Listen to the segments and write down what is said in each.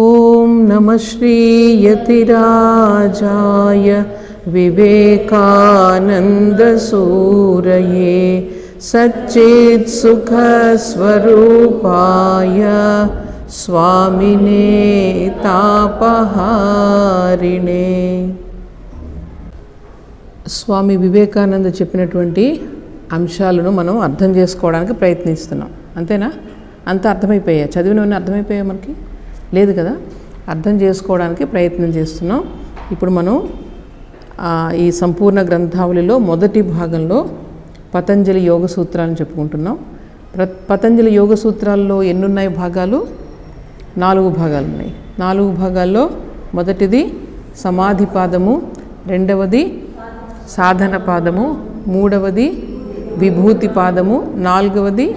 ఓం నమః శ్రీ యతిరాజాయ వివేకానంద సూరయే సచ్చిత్ సుఖ స్వరూపాయ స్వామినే తాపహారిణే. స్వామి వివేకానంద చెప్పినటువంటి అంశాలను మనం అర్థం చేసుకోవడానికి ప్రయత్నిస్తున్నాం. అంతేనా? అంతా అర్థమైపోయా? చదివినవన్నీ అర్థమైపోయా? మనకి లేదు కదా. అర్థం చేసుకోవడానికి ప్రయత్నం చేస్తున్నాం. ఇప్పుడు మనం ఈ సంపూర్ణ గ్రంథావళిలో మొదటి భాగంలో పతంజలి యోగ సూత్రాలను చెప్పుకుంటున్నాం. పతంజలి యోగ సూత్రాల్లో ఎన్నున్నాయి భాగాలు? 4 భాగాలు ఉన్నాయి. 4 భాగాల్లో మొదటిది సమాధి పాదము, రెండవది సాధన పాదము, మూడవది విభూతి పాదము, 4వది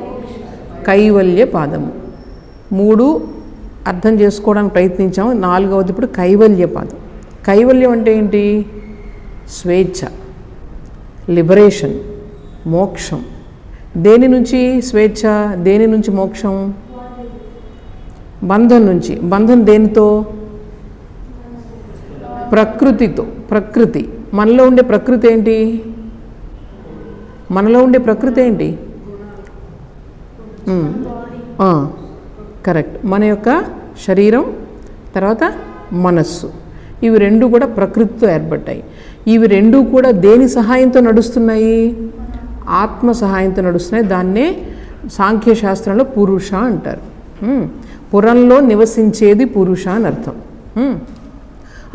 కైవల్య పాదము. 3 అర్థం చేసుకోవడానికి ప్రయత్నించాము. 4వది ఇప్పుడు కైవల్య పాదం. కైవల్యం అంటే ఏంటి? స్వేచ్ఛ, లిబరేషన్, మోక్షం. దేని నుంచి స్వేచ్ఛ, దేని నుంచి మోక్షం? బంధం నుంచి. బంధం దేనితో? ప్రకృతితో. ప్రకృతి. మనలో ఉండే ప్రకృతి ఏంటి? మనలో ఉండే ప్రకృతి ఏంటి? కరెక్ట్. మన యొక్క శరీరం, తర్వాత మనస్సు. ఇవి 2 కూడా ప్రకృతితో ఏర్పడ్డాయి. ఇవి 2 కూడా దేని సహాయంతో నడుస్తున్నాయి? ఆత్మ సహాయంతో నడుస్తున్నాయి. దాన్నే సాంఖ్యశాస్త్రంలో పురుష అంటారు. పురంలో నివసించేది పురుష అని అర్థం.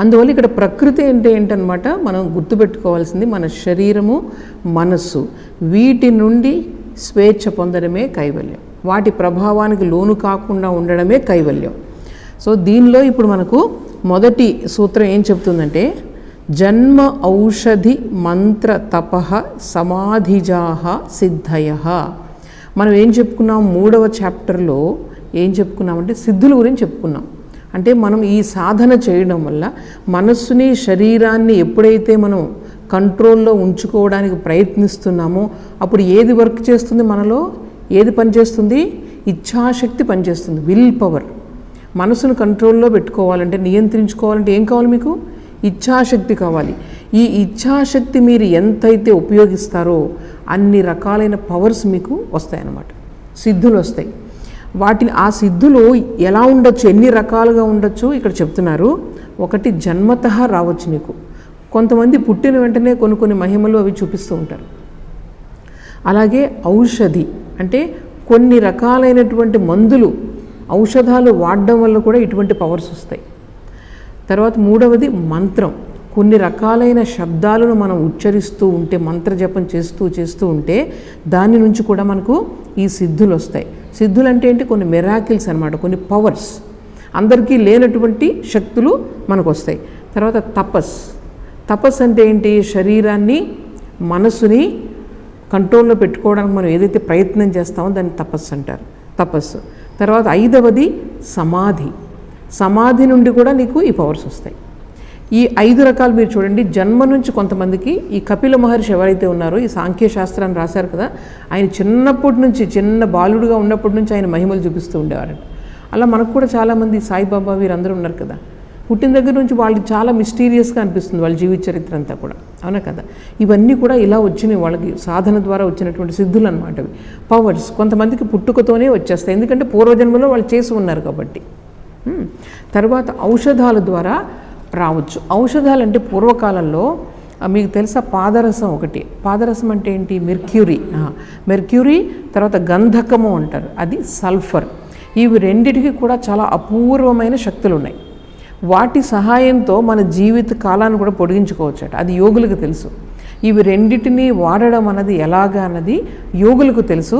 అందువల్ల ఇక్కడ ప్రకృతి అంటే ఏంటనమాట, మనం గుర్తుపెట్టుకోవాల్సింది మన శరీరము, మనస్సు. వీటి నుండి స్వేచ్ఛ పొందడమే కైవల్యం. వాటి ప్రభావానికి లోను కాకుండా ఉండడమే కైవల్యం. సో దీనిలో ఇప్పుడు మనకు మొదటి సూత్రం ఏం చెప్తుందంటే, జన్మ ఔషధి మంత్ర తపః సమాధిజాహ సిద్ధయ. మనం ఏం చెప్పుకున్నాం? 3వ చాప్టర్లో ఏం చెప్పుకున్నామంటే సిద్ధుల గురించి చెప్పుకున్నాం. అంటే మనం ఈ సాధన చేయడం వల్ల మనస్సుని, శరీరాన్ని ఎప్పుడైతే మనం కంట్రోల్లో ఉంచుకోవడానికి ప్రయత్నిస్తున్నామో అప్పుడు ఏది వర్క్ చేస్తుంది? మనలో ఏది పనిచేస్తుంది? ఇచ్ఛాశక్తి పనిచేస్తుంది. Will power. మనసును కంట్రోల్లో పెట్టుకోవాలంటే, నియంత్రించుకోవాలంటే ఏం కావాలి మీకు? ఇచ్ఛాశక్తి కావాలి. ఈ ఇచ్ఛాశక్తి మీరు ఎంతైతే ఉపయోగిస్తారో అన్ని రకాలైన పవర్స్ మీకు వస్తాయన్నమాట. సిద్ధులు వస్తాయి. ఆ సిద్ధులు ఎలా ఉండొచ్చు, ఎన్ని రకాలుగా ఉండొచ్చు ఇక్కడ చెప్తున్నారు. ఒకటి జన్మతః రావచ్చు నీకు. కొంతమంది పుట్టిన వెంటనే కొన్ని మహిమలు అవి చూపిస్తూ ఉంటారు. అలాగే ఔషధి అంటే కొన్ని రకాలైనటువంటి మందులు, ఔషధాలు వాడడం వల్ల కూడా ఇటువంటి పవర్స్ వస్తాయి. తర్వాత 3వది మంత్రం. కొన్ని రకాలైన శబ్దాలను మనం ఉచ్చరిస్తూ ఉంటే, మంత్రజపం చేస్తూ ఉంటే దాని నుంచి కూడా మనకు ఈ సిద్ధులు వస్తాయి. సిద్ధులు అంటే ఏంటి? కొన్ని మిరాకిల్స్ అన్నమాట, కొన్ని పవర్స్. అందరికీ లేనటువంటి శక్తులు మనకు వస్తాయి. తర్వాత తపస్సు అంటే ఏంటి? శరీరాన్ని, మనసుని కంట్రోల్లో పెట్టుకోవడానికి మనం ఏదైతే ప్రయత్నం చేస్తామో దాన్ని తపస్సు అంటారు. తపస్సు. తర్వాత 5వది సమాధి నుండి కూడా నీకు ఈ పవర్స్ వస్తాయి. ఈ 5 రకాలు మీరు చూడండి. జన్మ నుంచి కొంతమందికి, ఈ కపిల మహర్షి ఎవరైతే ఉన్నారో ఈ సాంఖ్యశాస్త్రాన్ని రాశారు కదా, ఆయన చిన్నప్పటి నుంచి, చిన్న బాలుడుగా ఉన్నప్పటి నుంచి ఆయన మహిమలు చూపిస్తూ ఉండేవారంట. అలా మనకు కూడా చాలామంది సాయిబాబా వీరందరూ ఉన్నారు కదా, పుట్టిన దగ్గర నుంచి వాళ్ళు చాలా మిస్టీరియస్గా అనిపిస్తుంది వాళ్ళ జీవిత చరిత్ర అంతా కూడా. అవునా కదా? ఇవన్నీ కూడా ఇలా వచ్చినాయి, వాళ్ళకి సాధన ద్వారా వచ్చినటువంటి సిద్ధులు అనమాట. అవి పవర్స్ కొంతమందికి పుట్టుకతోనే వచ్చేస్తాయి, ఎందుకంటే పూర్వజన్మలో వాళ్ళు చేసి ఉన్నారు కాబట్టి. తర్వాత ఔషధాల ద్వారా రావచ్చు. ఔషధాలు అంటే పూర్వకాలంలో మీకు తెలుసా, పాదరసం ఒకటి. పాదరసం అంటే ఏంటి? మెర్క్యూరీ, తర్వాత గంధకము అంటారు, అది సల్ఫర్. ఇవి రెండిటికి కూడా చాలా అపూర్వమైన శక్తులు ఉన్నాయి. వాటి సహాయంతో మన జీవిత కాలాన్ని కూడా పొడిగించుకోవచ్చట. అది యోగులకు తెలుసు. ఇవి రెండిటిని వాడడం అన్నది ఎలాగా అన్నది యోగులకు తెలుసు.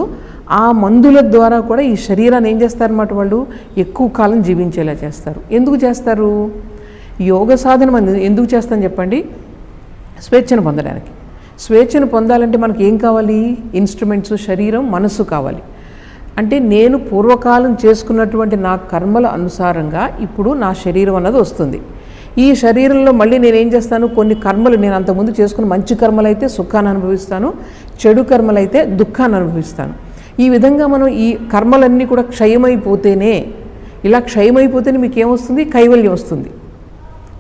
ఆ మందుల ద్వారా కూడా ఈ శరీరాన్ని ఏం చేస్తారన్నమాట, వాళ్ళు ఎక్కువ కాలం జీవించేలా చేస్తారు. ఎందుకు చేస్తారు? యోగ సాధన మనం ఎందుకు చేస్తాం చెప్పండి? స్వేచ్ఛను పొందడానికి. స్వేచ్ఛను పొందాలంటే మనకి ఏం కావాలి? ఇన్స్ట్రుమెంట్స్, శరీరం, మనస్సు కావాలి. అంటే నేను పూర్వకాలం చేసుకున్నటువంటి నా కర్మల అనుసారంగా ఇప్పుడు నా శరీరం అన్నది వస్తుంది. ఈ శరీరంలో మళ్ళీ నేనేం చేస్తాను? కొన్ని కర్మలు, నేను అంతకుముందు చేసుకున్న మంచి కర్మలైతే సుఖాన్ని అనుభవిస్తాను, చెడు కర్మలైతే దుఃఖాన్ని అనుభవిస్తాను. ఈ విధంగా మనం ఈ కర్మలన్నీ కూడా క్షయమైపోతేనే ఇలా క్షయమైపోతేనే మీకు ఏమొస్తుంది? కైవల్యం వస్తుంది.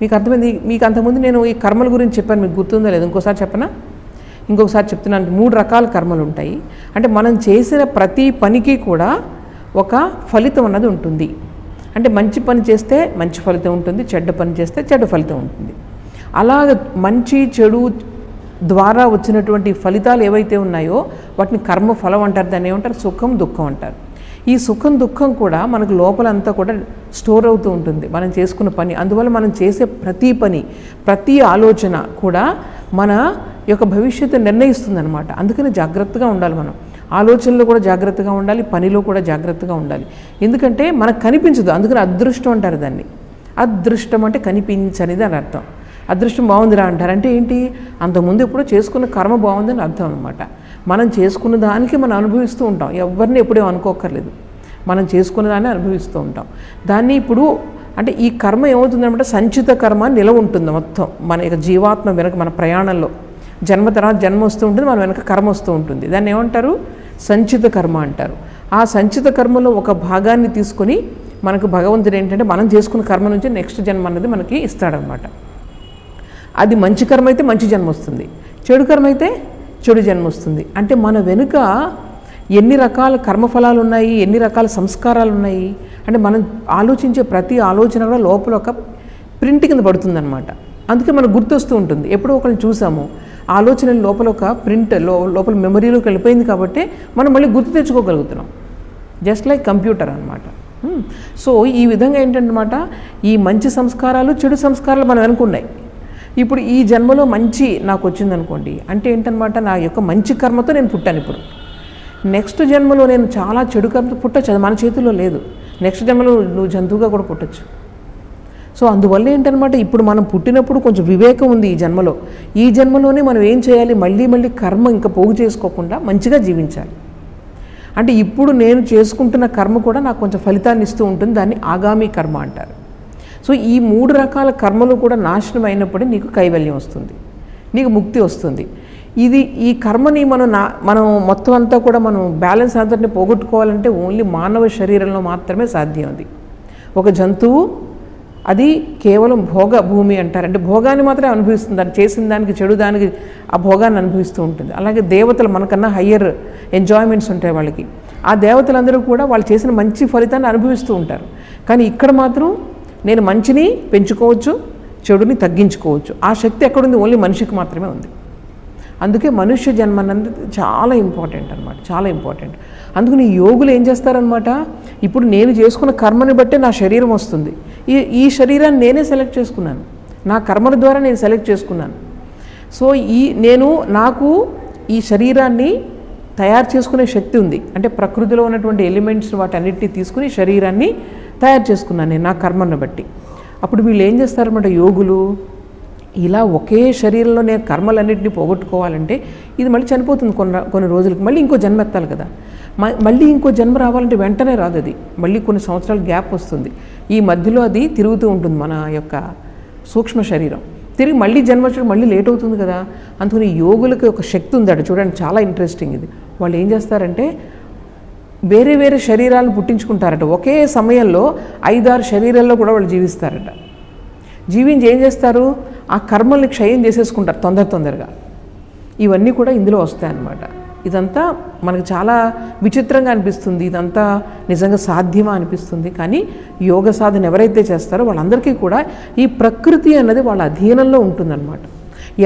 మీకు అర్థమైంది? మీకు అంతకుముందు నేను ఈ కర్మల గురించి చెప్పాను, మీకు గుర్తుందో లేదు, ఇంకోసారి చెప్పనా? ఇంకొకసారి చెప్తున్నాను. 3 రకాల కర్మలు ఉంటాయి. అంటే మనం చేసిన ప్రతి పనికి కూడా ఒక ఫలితం అన్నది ఉంటుంది. అంటే మంచి పని చేస్తే మంచి ఫలితం ఉంటుంది, చెడ్డ పని చేస్తే చెడ్డ ఫలితం ఉంటుంది. అలాగ మంచి చెడు ద్వారా వచ్చినటువంటి ఫలితాలు ఏవైతే ఉన్నాయో వాటిని కర్మఫలం అంటారు. దాన్ని ఏమంటారు? సుఖం, దుఃఖం అంటారు. ఈ సుఖం దుఃఖం కూడా మనకు లోపలంతా కూడా స్టోర్ అవుతూ ఉంటుంది మనం చేసుకున్న పని. అందువల్ల మనం చేసే ప్రతి పని, ప్రతి ఆలోచన కూడా మన యొక్క భవిష్యత్తు నిర్ణయిస్తుంది అనమాట. అందుకని జాగ్రత్తగా ఉండాలి. మనం ఆలోచనలో కూడా జాగ్రత్తగా ఉండాలి, పనిలో కూడా జాగ్రత్తగా ఉండాలి. ఎందుకంటే మనకు కనిపించదు, అందుకని అదృష్టం అంటారు దాన్ని. అదృష్టం అంటే కనిపించనిది అని అర్థం. అదృష్టం బాగుందిరా అంటారు అంటే ఏంటి? అంతకుముందు ఎప్పుడో చేసుకున్న కర్మ బాగుందని అర్థం అనమాట. మనం చేసుకున్న దానికి మనం అనుభవిస్తూ ఉంటాం, ఎవరిని ఎప్పుడూ అనుకోకర్లేదు. మనం చేసుకున్న దాన్ని అనుభవిస్తూ ఉంటాం. దాన్ని ఇప్పుడు అంటే ఈ కర్మ ఏమవుతుందన్నమాట, సంచిత కర్మ నిలవ ఉంటుంది మొత్తం మన యొక్క జీవాత్మ వెనక. మన ప్రయాణంలో జన్మ తర్వాత జన్మ వస్తూ ఉంటుంది, మన వెనక కర్మ వస్తూ ఉంటుంది. దాన్ని ఏమంటారు? సంచిత కర్మ అంటారు. ఆ సంచిత కర్మలో ఒక భాగాన్ని తీసుకొని మనకు భగవంతుడు ఏంటంటే మనం చేసుకున్న కర్మ నుంచి నెక్స్ట్ జన్మ అన్నది మనకి ఇస్తాడనమాట. అది మంచి కర్మ అయితే మంచి జన్మ వస్తుంది, చెడు కర్మ అయితే చెడు జన్మ వస్తుంది. అంటే మన వెనుక ఎన్ని రకాల కర్మఫలాలు ఉన్నాయి, ఎన్ని రకాల సంస్కారాలు ఉన్నాయి అంటే మనం ఆలోచించే ప్రతి ఆలోచన కూడా లోపల ఒక ప్రింట్ కింద పడుతుందన్నమాట. అందుకే మనకు గుర్తొస్తూ ఉంటుంది. ఎప్పుడో ఒకరిని చూసాము, ఆలోచన లోపల ఒక ప్రింట్ లోపల మెమరీలోకి వెళ్ళిపోయింది కాబట్టి మనం మళ్ళీ గుర్తు తెచ్చుకోగలుగుతున్నాం. జస్ట్ లైక్ కంప్యూటర్ అనమాట. సో ఈ విధంగా ఏంటంటమాట, ఈ మంచి సంస్కారాలు చెడు సంస్కారాలు మనం అనుకున్నాయి. ఇప్పుడు ఈ జన్మలో మంచి నాకు వచ్చిందనుకోండి అంటే ఏంటనమాట, నా యొక్క మంచి కర్మతో నేను పుట్టాను. ఇప్పుడు నెక్స్ట్ జన్మలో నేను చాలా చెడు కర్మతో పుట్టచ్చు, అది మన చేతిలో లేదు. నెక్స్ట్ జన్మలో నువ్వు జంతువుగా కూడా పుట్టచ్చు. సో అందువల్ల ఏంటనమాట, ఇప్పుడు మనం పుట్టినప్పుడు కొంచెం వివేకం ఉంది ఈ జన్మలో. ఈ జన్మలోనే మనం ఏం చేయాలి, మళ్ళీ మళ్ళీ కర్మ ఇంకా పోగు చేసుకోకుండా మంచిగా జీవించాలి. అంటే ఇప్పుడు నేను చేసుకుంటున్న కర్మ కూడా నాకు కొంచెం ఫలితాన్ని ఇస్తూ ఉంటుంది, దాన్ని ఆగామి కర్మ అంటారు. సో ఈ 3 రకాల కర్మలు కూడా నాశనం అయినప్పుడే నీకు కైవల్యం వస్తుంది, నీకు ముక్తి వస్తుంది. ఈ కర్మని మనం మొత్తం అంతా కూడా మనం బ్యాలెన్స్ అంతటిని పోగొట్టుకోవాలంటే ఓన్లీ మానవ శరీరంలో మాత్రమే సాధ్యం. అది ఒక జంతువు అది కేవలం భోగ భూమి అంటారు. అంటే భోగాన్ని మాత్రమే అనుభవిస్తుంది, దాన్ని చేసిన దానికి చెడు దానికి ఆ భోగాన్ని అనుభవిస్తూ ఉంటుంది. అలాగే దేవతలు మనకన్నా హయ్యర్ ఎంజాయ్మెంట్స్ ఉంటాయి వాళ్ళకి. ఆ దేవతలందరూ కూడా వాళ్ళు చేసిన మంచి ఫలితాన్ని అనుభవిస్తూ ఉంటారు. కానీ ఇక్కడ మాత్రం నేను మంచిని పెంచుకోవచ్చు, చెడుని తగ్గించుకోవచ్చు. ఆ శక్తి ఎక్కడుంది? ఓన్లీ మనిషికి మాత్రమే ఉంది. అందుకే మనుష్య జన్మ అన్నది చాలా ఇంపార్టెంట్ అనమాట, చాలా ఇంపార్టెంట్. అందుకని యోగులు ఏం చేస్తారనమాట, ఇప్పుడు నేను చేసుకున్న కర్మని బట్టే నా శరీరం వస్తుంది. ఈ శరీరాన్ని నేనే సెలెక్ట్ చేసుకున్నాను, నా కర్మల ద్వారా నేను సెలెక్ట్ చేసుకున్నాను. సో నాకు ఈ శరీరాన్ని తయారు చేసుకునే శక్తి ఉంది. అంటే ప్రకృతిలో ఉన్నటువంటి ఎలిమెంట్స్ వాటన్నిటిని తీసుకుని శరీరాన్ని తయారు చేసుకున్నాను నేను నా కర్మను బట్టి. అప్పుడు వీళ్ళు ఏం చేస్తారన్నమాట, యోగులు ఇలా ఒకే శరీరంలో నేను కర్మలన్నింటినీ పోగొట్టుకోవాలంటే ఇది మళ్ళీ చనిపోతుంది కొన్ని రోజులకి, మళ్ళీ ఇంకో జన్మ ఎత్తాలి కదా. మళ్ళీ ఇంకో జన్మ రావాలంటే వెంటనే రాదు, అది మళ్ళీ కొన్ని సంవత్సరాల గ్యాప్ వస్తుంది. ఈ మధ్యలో అది తిరుగుతూ ఉంటుంది మన యొక్క సూక్ష్మ శరీరం, తిరిగి మళ్ళీ జన్మ వచ్చి మళ్ళీ లేట్ అవుతుంది కదా. అందుకని యోగులకి ఒక శక్తి ఉందట, చూడండి చాలా ఇంట్రెస్టింగ్ ఇది. వాళ్ళు ఏం చేస్తారంటే వేరే వేరే శరీరాలను పుట్టించుకుంటారట. ఒకే సమయంలో 5-6 శరీరాల్లో కూడా వాళ్ళు జీవిస్తారట. జీవించి ఏం చేస్తారు, ఆ కర్మల్ని క్షయం చేసేసుకుంటారు తొందరగా. ఇవన్నీ కూడా ఇందులో వస్తాయన్నమాట. ఇదంతా మనకు చాలా విచిత్రంగా అనిపిస్తుంది, ఇదంతా నిజంగా సాధ్యమా అనిపిస్తుంది. కానీ యోగ సాధన ఎవరైతే చేస్తారో వాళ్ళందరికీ కూడా ఈ ప్రకృతి అన్నది వాళ్ళ అధీనంలో ఉంటుందన్నమాట.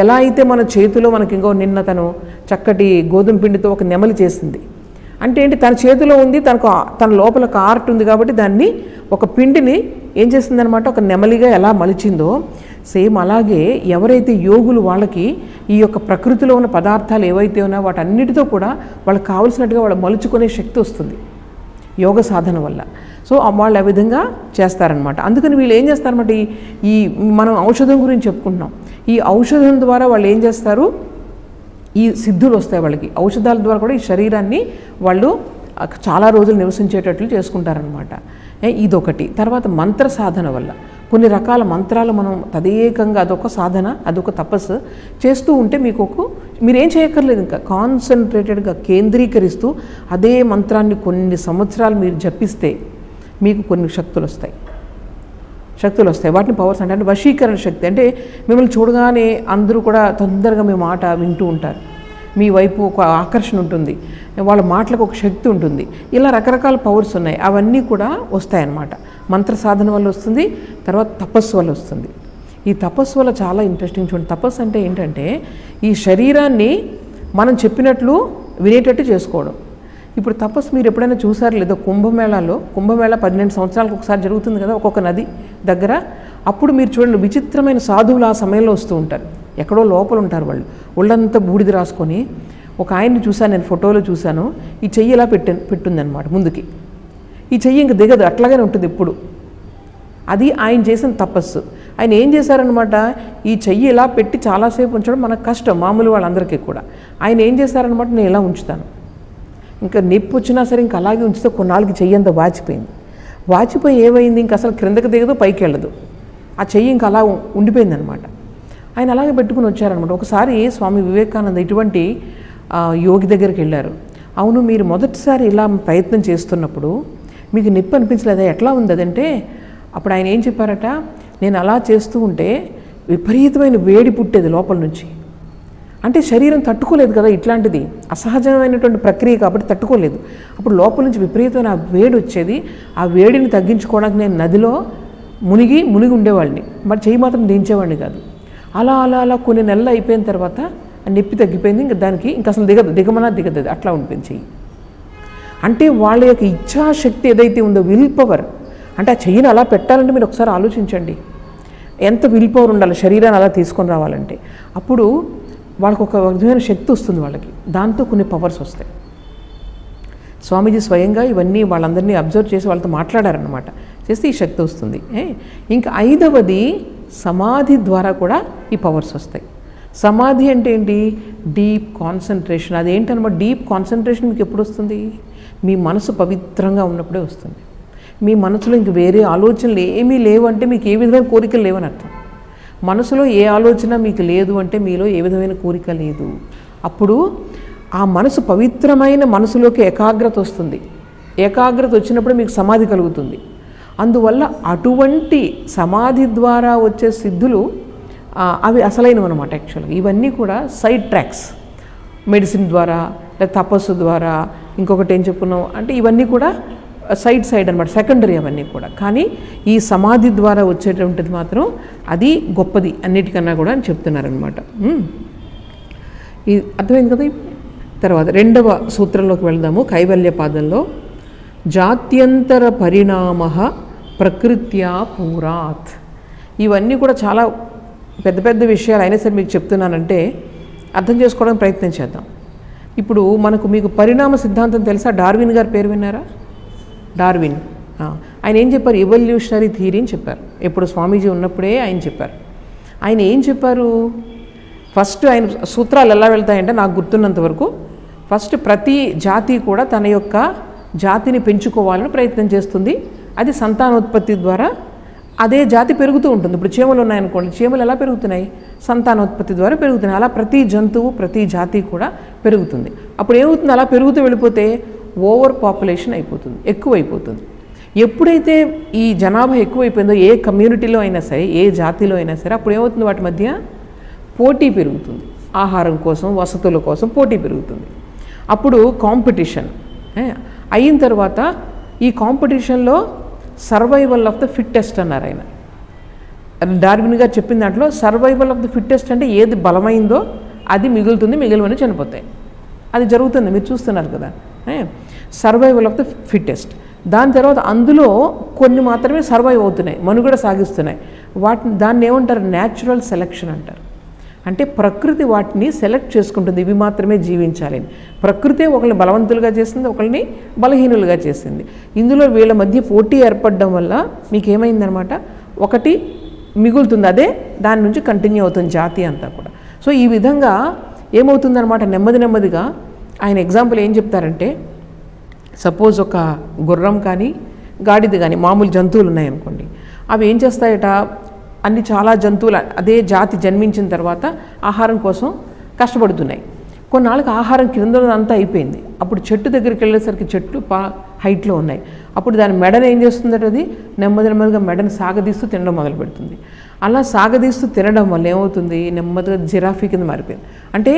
ఎలా అయితే మన చేతిలో మనకి ఇంకో నిన్న తను చక్కటి గోధుమ పిండితో ఒక నెమలి చేసింది అంటే ఏంటి, తన చేతిలో ఉంది, తన లోపల ఒక ఆర్ట్ ఉంది కాబట్టి దాన్ని ఒక పిండిని ఏం చేసిందనమాట, ఒక నెమలిగా ఎలా మలిచిందో సేమ్ అలాగే ఎవరైతే యోగులు వాళ్ళకి ఈ యొక్క ప్రకృతిలో ఉన్న పదార్థాలు ఏవైతే ఉన్నాయో వాటన్నిటితో కూడా వాళ్ళకి కావలసినట్టుగా వాళ్ళు మలుచుకునే శక్తి వస్తుంది యోగ సాధన వల్ల. సో వాళ్ళు ఆ విధంగా చేస్తారనమాట. అందుకని వీళ్ళు ఏం చేస్తారన్నమాట, ఈ మనం ఔషధం గురించి చెప్పుకుంటున్నాం. ఈ ఔషధం ద్వారా వాళ్ళు ఏం చేస్తారు, ఈ సిద్ధులు వస్తాయి వాళ్ళకి. ఔషధాల ద్వారా కూడా ఈ శరీరాన్ని వాళ్ళు చాలా రోజులు నివసించేటట్లు చేసుకుంటారనమాట. ఇదొకటి. తర్వాత మంత్ర సాధన వల్ల కొన్ని రకాల మంత్రాలు మనం తదేకంగా అదొక సాధన, అదొక తపస్సు చేస్తూ ఉంటే మీరేం చేయక్కర్లేదు, ఇంకా కాన్సన్ట్రేటెడ్గా కేంద్రీకరిస్తూ అదే మంత్రాన్ని కొన్ని సంవత్సరాలు మీరు జపిస్తే మీకు కొన్ని శక్తులు వస్తాయి. వాటిని పవర్స్ అంటే వశీకరణ శక్తి. అంటే మిమ్మల్ని చూడగానే అందరూ కూడా తొందరగా మీ మాట వింటూ ఉంటారు, మీ వైపు ఒక ఆకర్షణ ఉంటుంది, వాళ్ళ మాటలకు ఒక శక్తి ఉంటుంది. ఇలా రకరకాల పవర్స్ ఉన్నాయి. అవన్నీ కూడా వస్తాయన్నమాట. మంత్ర సాధన వల్ల వస్తుంది, తర్వాత తపస్సు వల్ల వస్తుంది. ఈ తపస్సు వల్ల చాలా ఇంట్రెస్టింగ్. చూడండి, తపస్సు అంటే ఏంటంటే ఈ శరీరాన్ని మనం చెప్పినట్లు వినేటట్టు చేసుకోవడం. ఇప్పుడు తపస్సు మీరు ఎప్పుడైనా చూసారు లేదో, కుంభమేళ 12 సంవత్సరాలకు ఒకసారి జరుగుతుంది కదా ఒక్కొక్క నది దగ్గర. అప్పుడు మీరు చూడండి, విచిత్రమైన సాధువులు ఆ సమయంలో వస్తూ ఉంటారు. ఎక్కడో లోపల ఉంటారు వాళ్ళు, ఒళ్ళంతా బూడిద రాసుకొని. ఒక ఆయన్ని చూశాను నేను, ఫోటోలో చూశాను. ఈ చెయ్యి ఇలా పెట్టుందనమాట ముందుకి. ఈ చెయ్యి ఇంక దిగదు, అట్లాగే ఉంటుంది ఇప్పుడు. అది ఆయన చేసిన తపస్సు. ఆయన ఏం చేశారనమాట, ఈ చెయ్యి ఇలా పెట్టి చాలాసేపు ఉంచడం మనకు కష్టం, మామూలు వాళ్ళందరికీ కూడా. ఆయన ఏం చేశారనమాట, నేను ఇలా ఉంచుతాను, ఇంకా నొప్పి వచ్చినా సరే ఇంకా అలాగే ఉంచితే కొన్నాళ్ళకి చెయ్యి అంతా వాచిపోయి ఏమైంది, ఇంక అసలు క్రిందకి దిగదు, పైకి వెళ్ళదు. ఆ చెయ్యి ఇంకా అలా ఉండిపోయిందనమాట. ఆయన అలాగే పెట్టుకుని వచ్చారనమాట. ఒకసారి స్వామి వివేకానంద ఇటువంటి యోగి దగ్గరికి వెళ్ళారు. అవును, మీరు మొదటిసారి ఇలా ప్రయత్నం చేస్తున్నప్పుడు మీకు నొప్పి అనిపించలేదా, ఎట్లా ఉంది అదంటే, అప్పుడు ఆయన ఏం చెప్పారట, నేను అలా చేస్తూ ఉంటే విపరీతమైన వేడి పుట్టేది లోపల నుంచి. అంటే శరీరం తట్టుకోలేదు కదా, ఇట్లాంటిది అసహజమైనటువంటి ప్రక్రియ కాబట్టి తట్టుకోలేదు. అప్పుడు లోపల నుంచి విపరీతమైన ఆ వేడి వచ్చేది. ఆ వేడిని తగ్గించుకోవడానికి నేను నదిలో మునిగి ఉండేవాడిని, మరి చెయ్యి మాత్రం దించేవాడిని కాదు. అలా కొన్ని నెలలు అయిపోయిన తర్వాత ఆ నొప్పి తగ్గిపోయింది. ఇంకా దానికి ఇంకా అసలు దిగదు, అట్లా ఉండిపోయింది చెయ్యి. అంటే వాళ్ళ యొక్క ఇచ్ఛాశక్తి ఏదైతే ఉందో, విల్ పవర్. అంటే ఆ చెయ్యిని అలా పెట్టాలంటే మీరు ఒకసారి ఆలోచించండి, ఎంత విల్ పవర్ ఉండాలి శరీరాన్ని అలా తీసుకొని రావాలంటే. అప్పుడు వాళ్ళకు ఒక విధమైన శక్తి వస్తుంది వాళ్ళకి, దాంతో కొన్ని పవర్స్ వస్తాయి. స్వామీజీ స్వయంగా ఇవన్నీ వాళ్ళందరినీ అబ్జర్వ్ చేసి వాళ్ళతో మాట్లాడారనమాట. చేస్తే ఈ శక్తి వస్తుంది. ఇంకా 5వది సమాధి ద్వారా కూడా ఈ పవర్స్ వస్తాయి. సమాధి అంటే ఏంటి, డీప్ కాన్సన్ట్రేషన్. అదేంటనమాట, డీప్ కాన్సన్ట్రేషన్ మీకు ఎప్పుడు వస్తుంది, మీ మనసు పవిత్రంగా ఉన్నప్పుడే వస్తుంది. మీ మనసులో ఇంక వేరే ఆలోచనలు ఏమీ లేవు అంటే మీకు ఏ విధమైన కోరికలు లేవని అర్థం. మనసులో ఏ ఆలోచన మీకు లేదు అంటే మీలో ఏ విధమైన కోరిక లేదు. అప్పుడు ఆ మనసు పవిత్రమైన మనసులోకి ఏకాగ్రత వస్తుంది. ఏకాగ్రత వచ్చినప్పుడు మీకు సమాధి కలుగుతుంది. అందువల్ల అటువంటి సమాధి ద్వారా వచ్చే సిద్ధులు అవి అసలైనవి అనమాట. యాక్చువల్గా ఇవన్నీ కూడా సైడ్ ట్రాక్స్, మెడిసిన్ ద్వారా లేదా తపస్సు ద్వారా, ఇంకొకటి ఏం చెప్పుకున్నాం అంటే ఇవన్నీ కూడా సైడ్ అనమాట, సెకండరీ అవన్నీ కూడా. కానీ ఈ సమాధి ద్వారా వచ్చేటువంటిది మాత్రం అది గొప్పది అన్నిటికన్నా కూడా అని చెప్తున్నారనమాట. ఇది అర్థమైంది కదా. తర్వాత 2వ సూత్రంలోకి వెళ్దాము. కైవల్యపాదంలో జాత్యంతర పరిణామ ప్రకృత్యా పూరాత్. ఇవన్నీ కూడా చాలా పెద్ద విషయాలు అయినా సరే మీకు చెప్తున్నానంటే అర్థం చేసుకోవడానికి ప్రయత్నం చేద్దాం. ఇప్పుడు మీకు పరిణామ సిద్ధాంతం తెలుసా? డార్విన్ గారి పేరు విన్నారా? డార్విన్ ఆయన ఏం చెప్పారు, ఎవల్యూషనరీ థియరీ అని చెప్పారు. ఎప్పుడు స్వామీజీ ఉన్నప్పుడే ఆయన చెప్పారు. ఆయన ఏం చెప్పారు, ఫస్ట్ ఆయన సూత్రాలు ఎలా వెళ్తాయంటే నాకు గుర్తున్నంత వరకు, ఫస్ట్ ప్రతి జాతి కూడా తన యొక్క జాతిని పెంచుకోవాలని ప్రయత్నం చేస్తుంది. అది సంతానోత్పత్తి ద్వారా అదే జాతి పెరుగుతూ ఉంటుంది. ఇప్పుడు చీమలు ఉన్నాయనుకోండి, చీమలు ఎలా పెరుగుతున్నాయి, సంతానోత్పత్తి ద్వారా పెరుగుతున్నాయి. అలా ప్రతి జంతువు ప్రతి జాతి కూడా పెరుగుతుంది. అప్పుడు ఏమవుతుంది, అలా పెరుగుతూ వెళ్ళిపోతే ఓవర్ పాపులేషన్ అయిపోతుంది, ఎక్కువైపోతుంది. ఎప్పుడైతే ఈ జనాభా ఎక్కువైపోయిందో ఏ కమ్యూనిటీలో అయినా సరే, ఏ జాతిలో అయినా సరే, అప్పుడు ఏమవుతుంది, వాటి మధ్య పోటీ పెరుగుతుంది. ఆహారం కోసం, వసతుల కోసం పోటీ పెరుగుతుంది. అప్పుడు కాంపిటీషన్ అయిన తర్వాత ఈ కాంపిటీషన్లో సర్వైవల్ ఆఫ్ ద ఫిట్టెస్ట్ అన్నారు ఆయన. డార్విన్ గారు చెప్పిన దాంట్లో సర్వైవల్ ఆఫ్ ద ఫిట్టెస్ట్ అంటే ఏది బలమైందో అది మిగులుతుంది, మిగిలివన్నీ చనిపోతాయి. అది జరుగుతుంది, మీరు చూస్తున్నారు కదా. Survival of the fittest. దాని తర్వాత అందులో కొన్ని మాత్రమే సర్వైవ్ అవుతున్నాయి, మనుగడ సాగిస్తున్నాయి. దాన్ని ఏమంటారు, న్యాచురల్ సెలెక్షన్ అంటారు. అంటే ప్రకృతి వాటిని సెలెక్ట్ చేసుకుంటుంది, ఇవి మాత్రమే జీవించాలి. ప్రకృతే ఒకరిని బలవంతులుగా చేసింది, ఒకరిని బలహీనులుగా చేసింది. ఇందులో వీళ్ళ మధ్య పోటీ ఏర్పడడం వల్ల మీకు ఏమైందనమాట, ఒకటి మిగులుతుంది, అదే దాని నుంచి కంటిన్యూ అవుతుంది జాతి అంతా కూడా. సో ఈ విధంగా ఏమవుతుందనమాట, నెమ్మదిగా ఆయన ఎగ్జాంపుల్ ఏం చెప్తారంటే, సపోజ్ ఒక గుర్రం కానీ గాడిద కానీ మామూలు జంతువులు ఉన్నాయనుకోండి, అవి ఏం చేస్తాయట, అన్ని చాలా జంతువులు అదే జాతి జన్మించిన తర్వాత ఆహారం కోసం కష్టపడుతున్నాయి. కొన్నాళ్ళకి ఆహారం క్రింద అంతా అయిపోయింది. అప్పుడు చెట్టు దగ్గరికి వెళ్ళేసరికి చెట్టు హైట్లో ఉన్నాయి. అప్పుడు దాని మెడను ఏం చేస్తుందట, అది నెమ్మదిగా మెడను సాగదీస్తూ తినడం మొదలు పెడుతుంది. అలా సాగదీస్తూ తినడం వల్ల ఏమవుతుంది, నెమ్మదిగా జిరాఫీ కింద మారిపోయింది. అంటే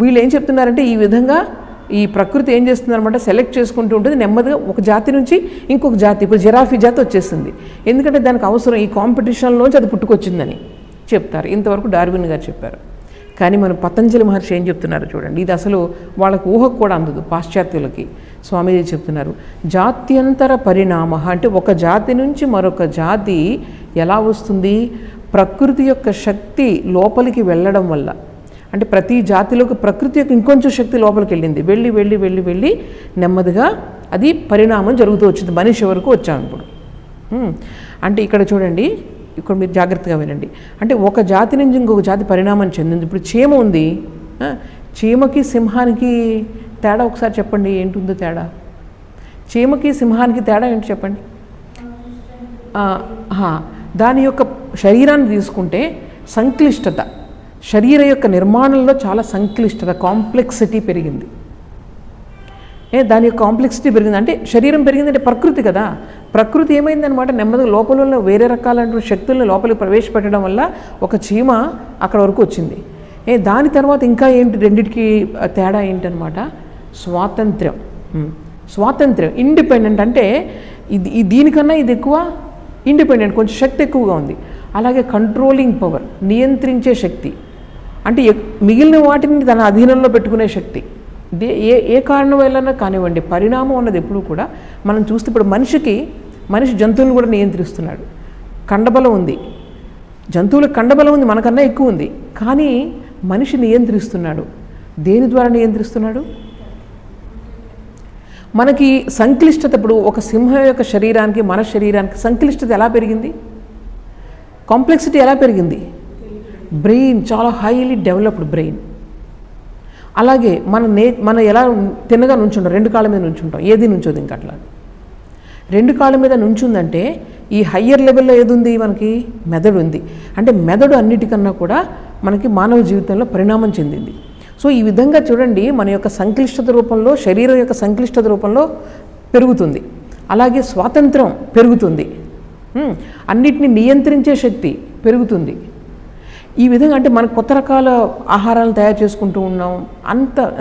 వీళ్ళు ఏం చెప్తున్నారంటే ఈ విధంగా ఈ ప్రకృతి ఏం చేస్తుందన్నమాట, సెలెక్ట్ చేసుకుంటూ ఉంటుంది. నెమ్మదిగా ఒక జాతి నుంచి ఇంకొక జాతి, ఇప్పుడు జిరాఫీ జాతి వచ్చేస్తుంది. ఎందుకంటే దానికి అవసరం, ఈ కాంపిటీషన్లోంచి అది పుట్టుకొచ్చిందని చెప్తారు. ఇంతవరకు డార్విన్ గారు చెప్పారు. కానీ మన పతంజలి మహర్షి ఏం చెప్తున్నారు చూడండి, ఇది అసలు వాళ్ళకు ఊహకు కూడా అందదు పాశ్చాత్యులకి. స్వామీజీ చెప్తున్నారు, జాత్యంతర పరిణామ అంటే ఒక జాతి నుంచి మరొక జాతి ఎలా వస్తుంది, ప్రకృతి యొక్క శక్తి లోపలికి వెళ్ళడం వల్ల. అంటే ప్రతి జాతిలోకి ప్రకృతి యొక్క ఇంకొంచెం శక్తి లోపలికి వెళ్ళింది, వెళ్ళి వెళ్ళి వెళ్ళి వెళ్ళి నెమ్మదిగా అది పరిణామం జరుగుతూ వచ్చింది, మనిషి వరకు వచ్చాం ఇప్పుడు. అంటే ఇక్కడ చూడండి, ఇక్కడ మీరు జాగ్రత్తగా వినండి. అంటే ఒక జాతి నుంచి ఇంకొక జాతి పరిణామం చెందింది. ఇప్పుడు చీమ ఉంది, చీమకి సింహానికి తేడా ఒకసారి చెప్పండి, ఏంటుందో తేడా? చీమకి సింహానికి తేడా ఏంటి చెప్పండి? దాని యొక్క శరీరాన్ని తీసుకుంటే సంక్లిష్టత, శరీరం యొక్క నిర్మాణంలో చాలా సంక్లిష్టత, కాంప్లెక్సిటీ పెరిగింది. దాని యొక్క కాంప్లెక్సిటీ పెరిగింది అంటే శరీరం పెరిగిందంటే ప్రకృతి కదా. ప్రకృతి ఏమైందనమాట, నెమ్మదిగా లోపల వేరే రకాలైన శక్తులను లోపలికి ప్రవేశపెట్టడం వల్ల ఒక చీమ అక్కడ వరకు వచ్చింది. దాని తర్వాత ఇంకా ఏంటి, రెండింటికి తేడా ఏంటనమాట, స్వాతంత్ర్యం. స్వాతంత్ర్యం, ఇండిపెండెంట్. అంటే ఇది దీనికన్నా ఇది ఎక్కువ ఇండిపెండెంట్, కొంచెం శక్తి ఎక్కువగా ఉంది. అలాగే కంట్రోలింగ్ పవర్, నియంత్రించే శక్తి, అంటే మిగిలిన వాటిని తన అధీనంలో పెట్టుకునే శక్తి. ఏ కారణం వల్లన్నా కానివ్వండి, పరిణామం అన్నది ఎప్పుడు కూడా మనం చూస్తే, ఇప్పుడు మనిషి జంతువులను కూడా నియంత్రిస్తున్నాడు. కండబలం ఉంది, జంతువులకు కండబలం ఉంది, మనకన్నా ఎక్కువ ఉంది. కానీ మనిషి నియంత్రిస్తున్నాడు. దేని ద్వారా నియంత్రిస్తున్నాడు? మనకి సంక్లిష్టత, ఇప్పుడు ఒక సింహం యొక్క శరీరానికి మన శరీరానికి సంక్లిష్టత ఎలా పెరిగింది, కాంప్లెక్సిటీ ఎలా పెరిగింది? బ్రెయిన్, చాలా హైలీ డెవలప్డ్ బ్రెయిన్. అలాగే మనం ఎలా తిన్నగా నుంచుంటాం, రెండు కాళ్ళ మీద నుంచుంటాం, ఏది నుంచోదు ఇంకా అట్లా. రెండు కాళ్ళ మీద నుంచుందంటే ఈ హయ్యర్ లెవెల్లో ఏది ఉంది, మనకి మెదడు ఉంది. అంటే మెదడు అన్నిటికన్నా కూడా మనకి మానవ జీవితంలో పరిణామం చెందింది. సో ఈ విధంగా చూడండి, మన యొక్క సంక్లిష్టత రూపంలో, శరీరం యొక్క సంక్లిష్టత రూపంలో పెరుగుతుంది. అలాగే స్వాతంత్రం పెరుగుతుంది, అన్నిటిని నియంత్రించే శక్తి పెరుగుతుంది. ఈ విధంగా అంటే మనకు కొత్త రకాల ఆహారాలను తయారు చేసుకుంటూ ఉన్నాం.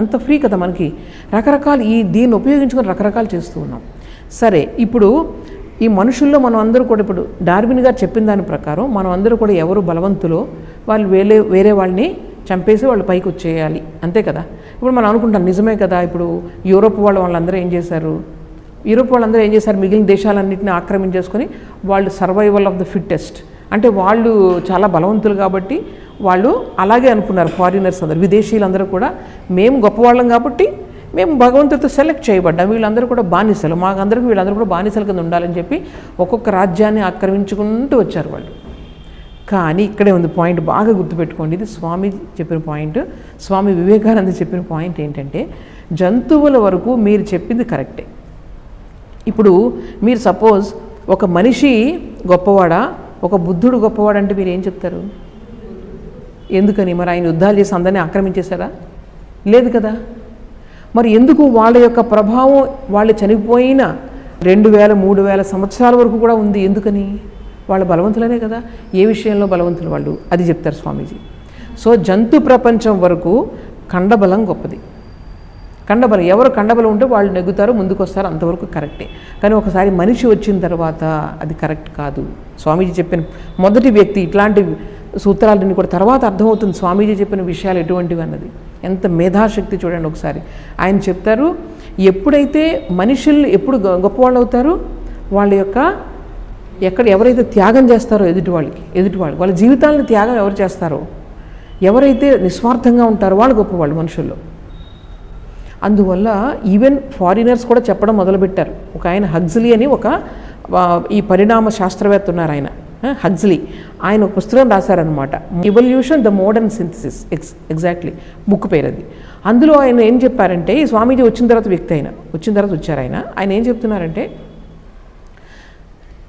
అంత ఫ్రీ కదా మనకి, రకరకాలు దీన్ని ఉపయోగించుకొని రకరకాలు చేస్తూ ఉన్నాం. సరే, ఇప్పుడు ఈ మనుషుల్లో మనం అందరూ కూడా, ఇప్పుడు డార్విన్ గారు చెప్పిన దాని ప్రకారం మనం అందరూ కూడా ఎవరు బలవంతులో వాళ్ళు వేరే వాళ్ళని చంపేసి వాళ్ళు పైకి వచ్చేయాలి, అంతే కదా. ఇప్పుడు మనం అనుకుంటాం నిజమే కదా. ఇప్పుడు యూరోప్ వాళ్ళందరూ ఏం చేశారు, మిగిలిన దేశాలన్నింటినీ ఆక్రమించేసుకొని వాళ్ళు సర్వైవల్ ఆఫ్ ద ఫిట్టెస్ట్, అంటే వాళ్ళు చాలా బలవంతులు కాబట్టి వాళ్ళు అలాగే అనుకున్నారు. ఫారినర్స్ అందరూ, విదేశీయులందరూ కూడా మేము గొప్పవాళ్ళం కాబట్టి మేము భగవంతుడితో సెలెక్ట్ చేయబడ్డాం, వీళ్ళందరూ కూడా బానిసలు, వీళ్ళందరూ కూడా బానిసల కింద ఉండాలని చెప్పి ఒక్కొక్క రాజ్యాన్ని ఆక్రమించుకుంటూ వచ్చారు వాళ్ళు. కానీ ఇక్కడే ఉంది పాయింట్, బాగా గుర్తుపెట్టుకోండి. ఇది స్వామి చెప్పిన పాయింట్, స్వామి వివేకానంద చెప్పిన పాయింట్ ఏంటంటే, జంతువుల వరకు మీరు చెప్పింది కరెక్టే. ఇప్పుడు మీరు సపోజ్ ఒక మనిషి గొప్పవాడా, ఒక బుద్ధుడు గొప్పవాడంటే మీరు ఏం చెప్తారు? ఎందుకని? మరి ఆయన యుద్ధాలు చేసి అందరినీ ఆక్రమించేశారా? లేదు కదా. మరి ఎందుకు వాళ్ళ యొక్క ప్రభావం వాళ్ళు చనిపోయిన 2000-3000 సంవత్సరాల వరకు కూడా ఉంది? ఎందుకని? వాళ్ళ బలవంతులనే కదా. ఏ విషయంలో బలవంతులు వాళ్ళు, అది చెప్తారు స్వామీజీ. సో జంతు ప్రపంచం వరకు కండబలం గొప్పది. కండబలం, ఎవరు కండబలం ఉంటే వాళ్ళు నెగ్గుతారు, ముందుకు వస్తారు, అంతవరకు కరెక్టే. కానీ ఒకసారి మనిషి వచ్చిన తర్వాత అది కరెక్ట్ కాదు. స్వామీజీ చెప్పిన మొదటి వ్యక్తి, ఇట్లాంటి సూత్రాలన్నీ కూడా తర్వాత అర్థమవుతుంది స్వామీజీ చెప్పిన విషయాలు ఎటువంటివి అన్నది. ఎంత మేధాశక్తి చూడండి ఒకసారి. ఆయన చెప్తారు, ఎప్పుడైతే మనుషులు ఎప్పుడు గొప్పవాళ్ళు అవుతారు, వాళ్ళ యొక్క ఎవరైతే త్యాగం చేస్తారో ఎదుటివాళ్ళు వాళ్ళ జీవితాలను త్యాగం ఎవరు చేస్తారో, ఎవరైతే నిస్వార్థంగా ఉంటారో వాళ్ళు గొప్పవాళ్ళు మనుషుల్లో. అందువల్ల ఈవెన్ ఫారినర్స్ కూడా చెప్పడం మొదలుపెట్టారు. ఒక ఆయన హగ్జలీ అని ఈ పరిణామ శాస్త్రవేత్త ఉన్నారు, ఆయన హగ్జలీ. ఆయన ఒక పుస్తకం రాశారనమాట, evolution the modern synthesis, exactly book పేరు అది. అందులో ఆయన ఏం చెప్పారంటే, ఈ స్వామీజీ వచ్చిన తర్వాత వచ్చారు ఆయన ఏం చెప్తున్నారంటే,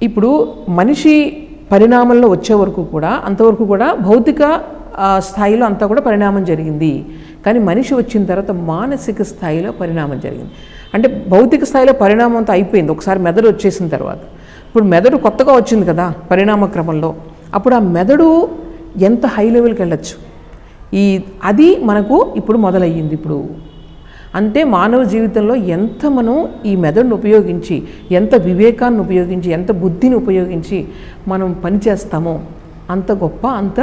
ఇప్పుడు మనిషి పరిణామంలో వచ్చే వరకు కూడా అంతవరకు కూడా భౌతిక స్థాయిలో అంతా కూడా పరిణామం జరిగింది. కానీ మనిషి వచ్చిన తర్వాత మానసిక స్థాయిలో పరిణామం జరిగింది. అంటే భౌతిక స్థాయిలో పరిణామంతో అయిపోయింది, ఒకసారి మెదడు వచ్చేసిన తర్వాత. ఇప్పుడు మెదడు కొత్తగా వచ్చింది కదా పరిణామ క్రమంలో, అప్పుడు ఆ మెదడు ఎంత హై లెవెల్కి వెళ్ళచ్చు, అది మనకు ఇప్పుడు మొదలయ్యింది. ఇప్పుడు అంటే మానవ జీవితంలో ఎంత మనం ఈ మెదడును ఉపయోగించి, ఎంత వివేకాన్ని ఉపయోగించి, ఎంత బుద్ధిని ఉపయోగించి మనం పనిచేస్తామో అంత గొప్ప, అంత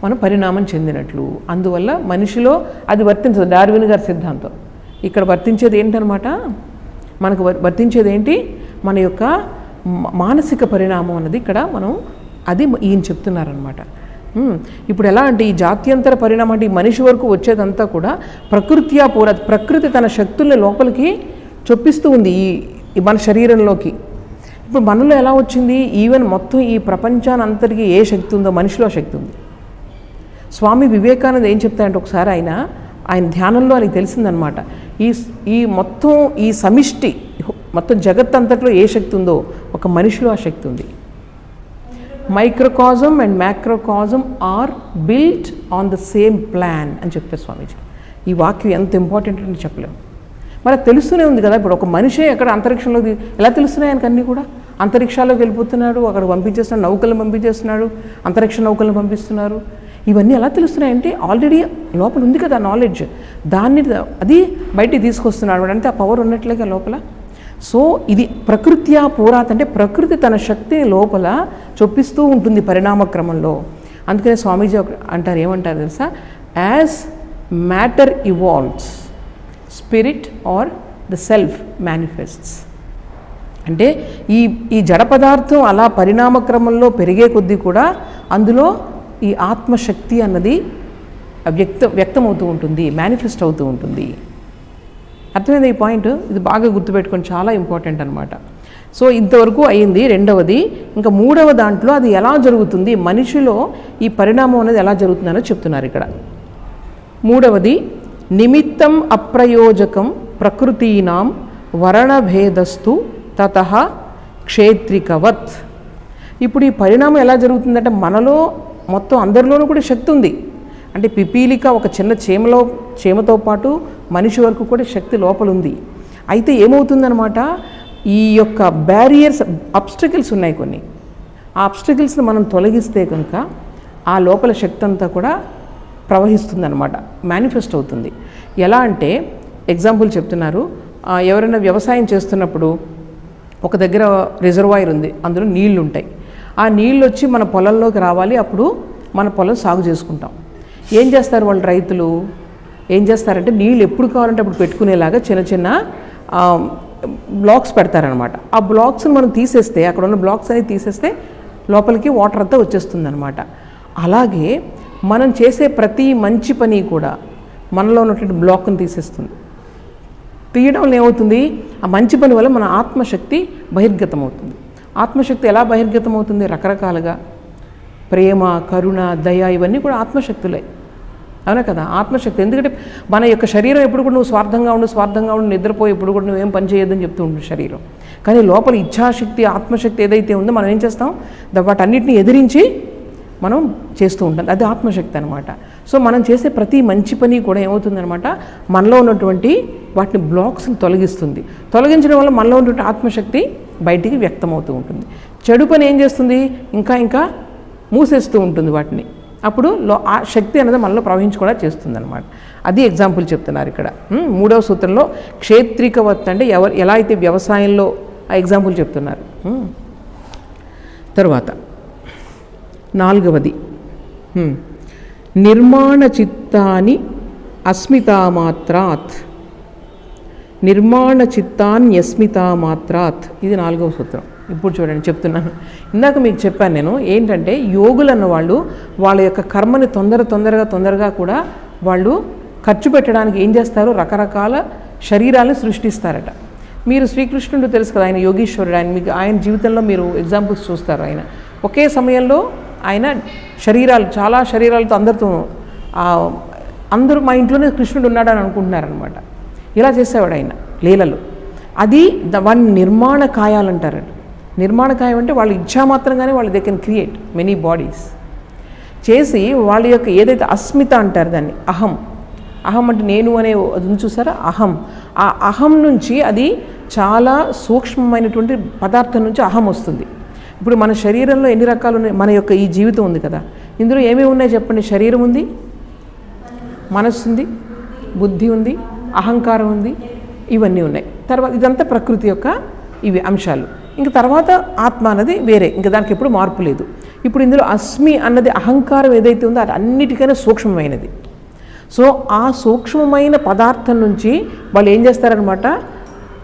మనం పరిణామం చెందినట్లు. అందువల్ల మనిషిలో అది వర్తించదు. డార్విన్ గారి సిద్ధాంతం ఇక్కడ వర్తించేది ఏంటనమాట, మనకు వర్తించేది ఏంటి, మన యొక్క మానసిక పరిణామం అన్నది ఇక్కడ మనం అది ఈయన చెప్తున్నారనమాట. ఇప్పుడు ఎలా అంటే ఈ జాత్యంతర పరిణామం అంటే ఈ మనిషి వరకు వచ్చేదంతా కూడా ప్రకృత్యా పూర, ప్రకృతి తన శక్తుల్ని లోపలికి చొప్పిస్తూ ఉంది ఈ మన శరీరంలోకి. ఇప్పుడు మనలో ఎలా వచ్చింది, ఈవెన్ మొత్తం ఈ ప్రపంచాన్ని అంతటికీ ఏ శక్తి ఉందో మనిషిలో శక్తి ఉంది. స్వామి వివేకానంద ఏం చెప్తారంటే ఒకసారి ఆయన ధ్యానంలో ఆయనకి తెలిసిందనమాట, ఈ మొత్తం ఈ సమిష్టి మొత్తం జగత్తంతట్లో ఏ శక్తి ఉందో ఒక మనిషిలో ఆ శక్తి ఉంది. Microcosm and macrocosm are built on the same plan అని చెప్తారు స్వామీజీ. ఈ వాక్యం ఎంత ఇంపార్టెంట్ అని చెప్పలేము. మనకు తెలుస్తూనే ఉంది కదా, ఇప్పుడు ఒక మనిషే అక్కడ అంతరిక్షంలోకి ఎలా తెలుస్తున్నాయి ఆయనకు అన్నీ కూడా, అంతరిక్షాల్లోకి వెళ్ళిపోతున్నాడు, అక్కడ పంపించేస్తున్నాడు, నౌకలను పంపించేస్తున్నాడు, అంతరిక్ష నౌకలను పంపిస్తున్నారు. ఇవన్నీ ఎలా తెలుస్తున్నాయంటే ఆల్రెడీ లోపల ఉంది కదా నాలెడ్జ్, దాన్ని అది బయటికి తీసుకొస్తున్నాడు అంటే ఆ పవర్ ఉన్నట్లేగా లోపల. సో ఇది ప్రకృత్యా పూరాత్ అంటే ప్రకృతి తన శక్తిని లోపల చొప్పిస్తూ ఉంటుంది పరిణామ క్రమంలో. అందుకనే స్వామీజీ అంటారు, ఏమంటారు తెలుసా, as matter evolves spirit or the self manifests. అంటే ఈ జడ పదార్థం అలా పరిణామ క్రమంలో పెరిగే కొద్దీ కూడా అందులో ఈ ఆత్మశక్తి అన్నది వ్యక్తమవుతూ ఉంటుంది, మేనిఫెస్ట్ అవుతూ ఉంటుంది. అర్థమైంది ఈ పాయింట్, ఇది బాగా గుర్తుపెట్టుకొని చాలా ఇంపార్టెంట్ అనమాట. సో ఇంతవరకు అయింది రెండవది. ఇంకా మూడవ దాంట్లో అది ఎలా జరుగుతుంది, మనిషిలో ఈ పరిణామం అనేది ఎలా జరుగుతుందనో చెప్తున్నారు ఇక్కడ. మూడవది నిమిత్తం అప్రయోజకం ప్రకృతీనాం వర్ణభేదస్తు తతః క్షేత్రికవత్. ఇప్పుడు ఈ పరిణామం ఎలా జరుగుతుందంటే మనలో మొత్తం అందరిలోనూ కూడా శక్తి ఉంది. అంటే పిపీలిక ఒక చిన్న చీమతో పాటు మనిషి వరకు కూడా శక్తి లోపల ఉంది. అయితే ఏమవుతుందనమాట, ఈ యొక్క బ్యారియర్స్ అబ్స్టకిల్స్ ఉన్నాయి కొన్ని, ఆ అబ్స్టకిల్స్ని మనం తొలగిస్తే కనుక ఆ లోపల శక్తి అంతా కూడా ప్రవహిస్తుందన్నమాట, మేనిఫెస్ట్ అవుతుంది. ఎలా అంటే ఎగ్జాంపుల్ చెప్తున్నారు, ఎవరైనా వ్యవసాయం చేస్తున్నప్పుడు ఒక దగ్గర రిజర్వాయర్ ఉంది, అందులో నీళ్లు ఉంటాయి. ఆ నీళ్ళు వచ్చి మన పొలంలోకి రావాలి, అప్పుడు మన పొలం సాగు చేసుకుంటాం. ఏం చేస్తారు వాళ్ళు రైతులు, ఏం చేస్తారంటే నీళ్ళు ఎప్పుడు కావాలంటే అప్పుడు పెట్టుకునేలాగా చిన్న చిన్న బ్లాక్స్ పెడతారనమాట. ఆ బ్లాక్స్ని మనం తీసేస్తే, అక్కడ ఉన్న బ్లాక్స్ అనేది తీసేస్తే లోపలికి వాటర్ అంతా వచ్చేస్తుంది అనమాట. అలాగే మనం చేసే ప్రతి మంచి పని కూడా మనలో ఉన్నటువంటి బ్లాక్ని తీసేస్తుంది. తీయడం వల్ల ఏమవుతుంది, ఆ మంచి పని వల్ల మన ఆత్మశక్తి బహిర్గతం అవుతుంది. ఆత్మశక్తి ఎలా బహిర్గతం అవుతుంది, రకరకాలుగా ప్రేమ, కరుణ, దయ ఇవన్నీ కూడా ఆత్మశక్తులే, అవునా కదా, ఆత్మశక్తి. ఎందుకంటే మన యొక్క శరీరం ఎప్పుడు కూడా నువ్వు స్వార్థంగా ఉండు నిద్రపోయి ఎప్పుడు కూడా నువ్వేం పని చేయొద్దని చెప్తూ ఉంటుంది శరీరం. కానీ లోపల ఇచ్ఛాశక్తి, ఆత్మశక్తి ఏదైతే ఉందో మనం ఏం చేస్తాం, వాటన్నిటిని ఎదిరించి మనం చేస్తూ ఉంటాం, అది ఆత్మశక్తి అనమాట. సో మనం చేసే ప్రతి మంచి పని కూడా ఏమవుతుందనమాట, మనలో ఉన్నటువంటి వాటిని బ్లాక్స్ని తొలగిస్తుంది. తొలగించడం వల్ల మనలో ఉన్నటువంటి ఆత్మశక్తి బయటికి వ్యక్తమవుతూ ఉంటుంది. చెడు పని ఏం చేస్తుంది, ఇంకా మూసేస్తూ ఉంటుంది వాటిని. అప్పుడు ఆ శక్తి అనేది మనలో ప్రవహించుకోవడం చేస్తుంది అనమాట. అది ఎగ్జాంపుల్ చెప్తున్నారు ఇక్కడ. మూడవ సూత్రంలో క్షేత్రికవత్ అంటే ఎలా అయితే వ్యవసాయంలో ఆ ఎగ్జాంపుల్ చెప్తున్నారు. తరువాత నాలుగవది నిర్మాణ చిత్తాని అస్మితామాత్రాత్, నిర్మాణ చిత్తాన్యస్మితామాత్రాత్, ఇది నాలుగవ సూత్రం. ఇప్పుడు చూడండి చెప్తున్నాను, ఇందాక మీకు చెప్పాను నేను ఏంటంటే యోగులు అన్న వాళ్ళు వాళ్ళ యొక్క కర్మని తొందరగా కూడా వాళ్ళు ఖర్చు పెట్టడానికి ఏం చేస్తారు, రకరకాల శరీరాలను సృష్టిస్తారట. మీరు శ్రీకృష్ణుడు తెలుసు కదా, ఆయన యోగీశ్వరుడు, ఆయన మీకు ఆయన జీవితంలో మీరు ఎగ్జాంపుల్స్ చూస్తారు. ఆయన ఒకే సమయంలో ఆయన చాలా శరీరాలతో అందరూ మా ఇంట్లోనే కృష్ణుడు ఉన్నాడు అని అనుకుంటున్నారనమాట. ఇలా చేసేవాడు ఆయన లీలలు. అది వాడిని నిర్మాణ కాయాలు అంటారట. నిర్మాణ కాయం అంటే వాళ్ళు ఇచ్ఛామాత్రంగానే వాళ్ళు they can create many bodies చేసి వాళ్ళ యొక్క ఏదైతే అస్మిత అంటారు దాన్ని, అహం, అహం అంటే నేను అనే అది చూసారా, అహం. ఆ అహం నుంచి అది చాలా సూక్ష్మమైనటువంటి పదార్థం నుంచి అహం వస్తుంది. ఇప్పుడు మన శరీరంలో ఎన్ని రకాలు ఉన్నాయి? మన యొక్క ఈ జీవితం ఉంది కదా, ఇందులో ఏమేమి ఉన్నాయి చెప్పండి. శరీరం ఉంది, మనస్సు ఉంది, బుద్ధి ఉంది, అహంకారం ఉంది, ఇవన్నీ ఉన్నాయి. తర్వాత ఇదంతా ప్రకృతి యొక్క ఇవి అంశాలు. ఇంక తర్వాత ఆత్మ అన్నది వేరే, ఇంకా దానికి ఎప్పుడు మార్పు లేదు. ఇప్పుడు ఇందులో అస్మి అన్నది అహంకారం ఏదైతే ఉందో అది అన్నిటికైనా సూక్ష్మమైనది. సో ఆ సూక్ష్మమైన పదార్థం నుంచి వాళ్ళు ఏం చేస్తారనమాట,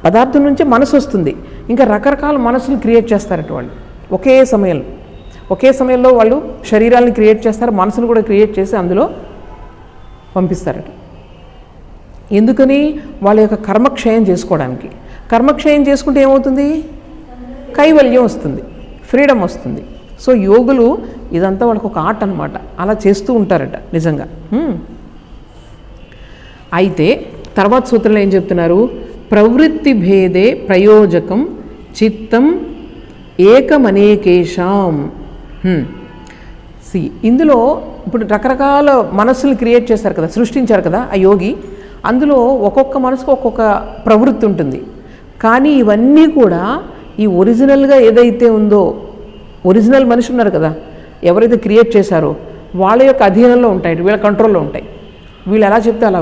పదార్థం నుంచి మనసు వస్తుంది. ఇంకా రకరకాల మనసులు క్రియేట్ చేస్తారట వాళ్ళు ఒకే సమయంలో వాళ్ళు శరీరాలను క్రియేట్ చేస్తారు, మనసును కూడా క్రియేట్ చేసి అందులో పంపిస్తారట. ఎందుకని? వాళ్ళ యొక్క కర్మక్షయం చేసుకోవడానికి. కర్మక్షయం చేసుకుంటే ఏమవుతుంది? కైవల్యం వస్తుంది, ఫ్రీడమ్ వస్తుంది. సో యోగులు ఇదంతా వాళ్ళకు ఒక ఆర్ట్ అనమాట, అలా చేస్తూ ఉంటారట నిజంగా. అయితే తర్వాత సూత్రంలో ఏం చెప్తున్నారు? ప్రవృత్తి భేదే ప్రయోజకం చిత్తం ఏకమనేకేషాం. ఇందులో ఇప్పుడు రకరకాల మనస్సులు క్రియేట్ చేశారు కదా, సృష్టించారు కదా ఆ యోగి. అందులో ఒక్కొక్క మనసుకు ఒక్కొక్క ప్రవృత్తి ఉంటుంది. కానీ ఇవన్నీ కూడా ఈ ఒరిజినల్గా ఏదైతే ఉందో, ఒరిజినల్ మనిషి ఉన్నారు కదా, ఎవరైతే క్రియేట్ చేశారో వాళ్ళ యొక్క అధీనంలో ఉంటాయి, వీళ్ళ కంట్రోల్లో ఉంటాయి. వీళ్ళు ఎలా చెప్తే అలా,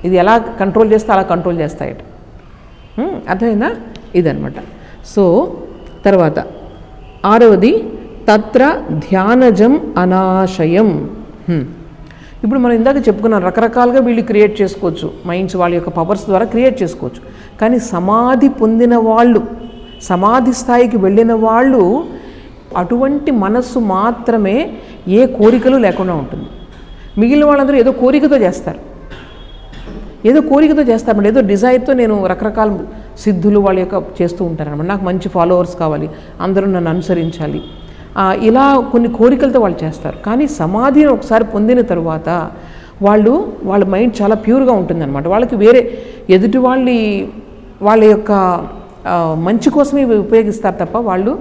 ఇది ఎలా కంట్రోల్ చేస్తే అలా కంట్రోల్ చేస్తాయట. అర్థమైందా? ఇదనమాట. సో తర్వాత 6వది తత్ర ధ్యానజం అనాశయం. ఇప్పుడు మనం ఇందాక చెప్పుకున్నాం, రకరకాలుగా వీళ్ళు క్రియేట్ చేసుకోవచ్చు, మైండ్స్ వాళ్ళ యొక్క పవర్స్ ద్వారా క్రియేట్ చేసుకోవచ్చు. కానీ సమాధి పొందిన వాళ్ళు, సమాధి స్థాయికి వెళ్ళిన వాళ్ళు, అటువంటి మనస్సు మాత్రమే ఏ కోరికలు లేకుండా ఉంటుంది. మిగిలిన వాళ్ళందరూ ఏదో కోరికతో చేస్తారు, ఏదో డిజైర్తో నేను రకరకాల సిద్ధులు వాళ్ళ యొక్క చేస్తూ ఉంటారన్నమాట. నాకు మంచి ఫాలోవర్స్ కావాలి, అందరూ నన్ను అనుసరించాలి, ఇలా కొన్ని కోరికలతో వాళ్ళు చేస్తారు. కానీ సమాధిని ఒకసారి పొందిన తరువాత వాళ్ళ మైండ్ చాలా ప్యూర్గా ఉంటుందన్నమాట. వాళ్ళకి వేరే ఎదుటి వాళ్ళ యొక్క మంచి కోసమే ఉపయోగిస్తారు తప్ప వాళ్ళు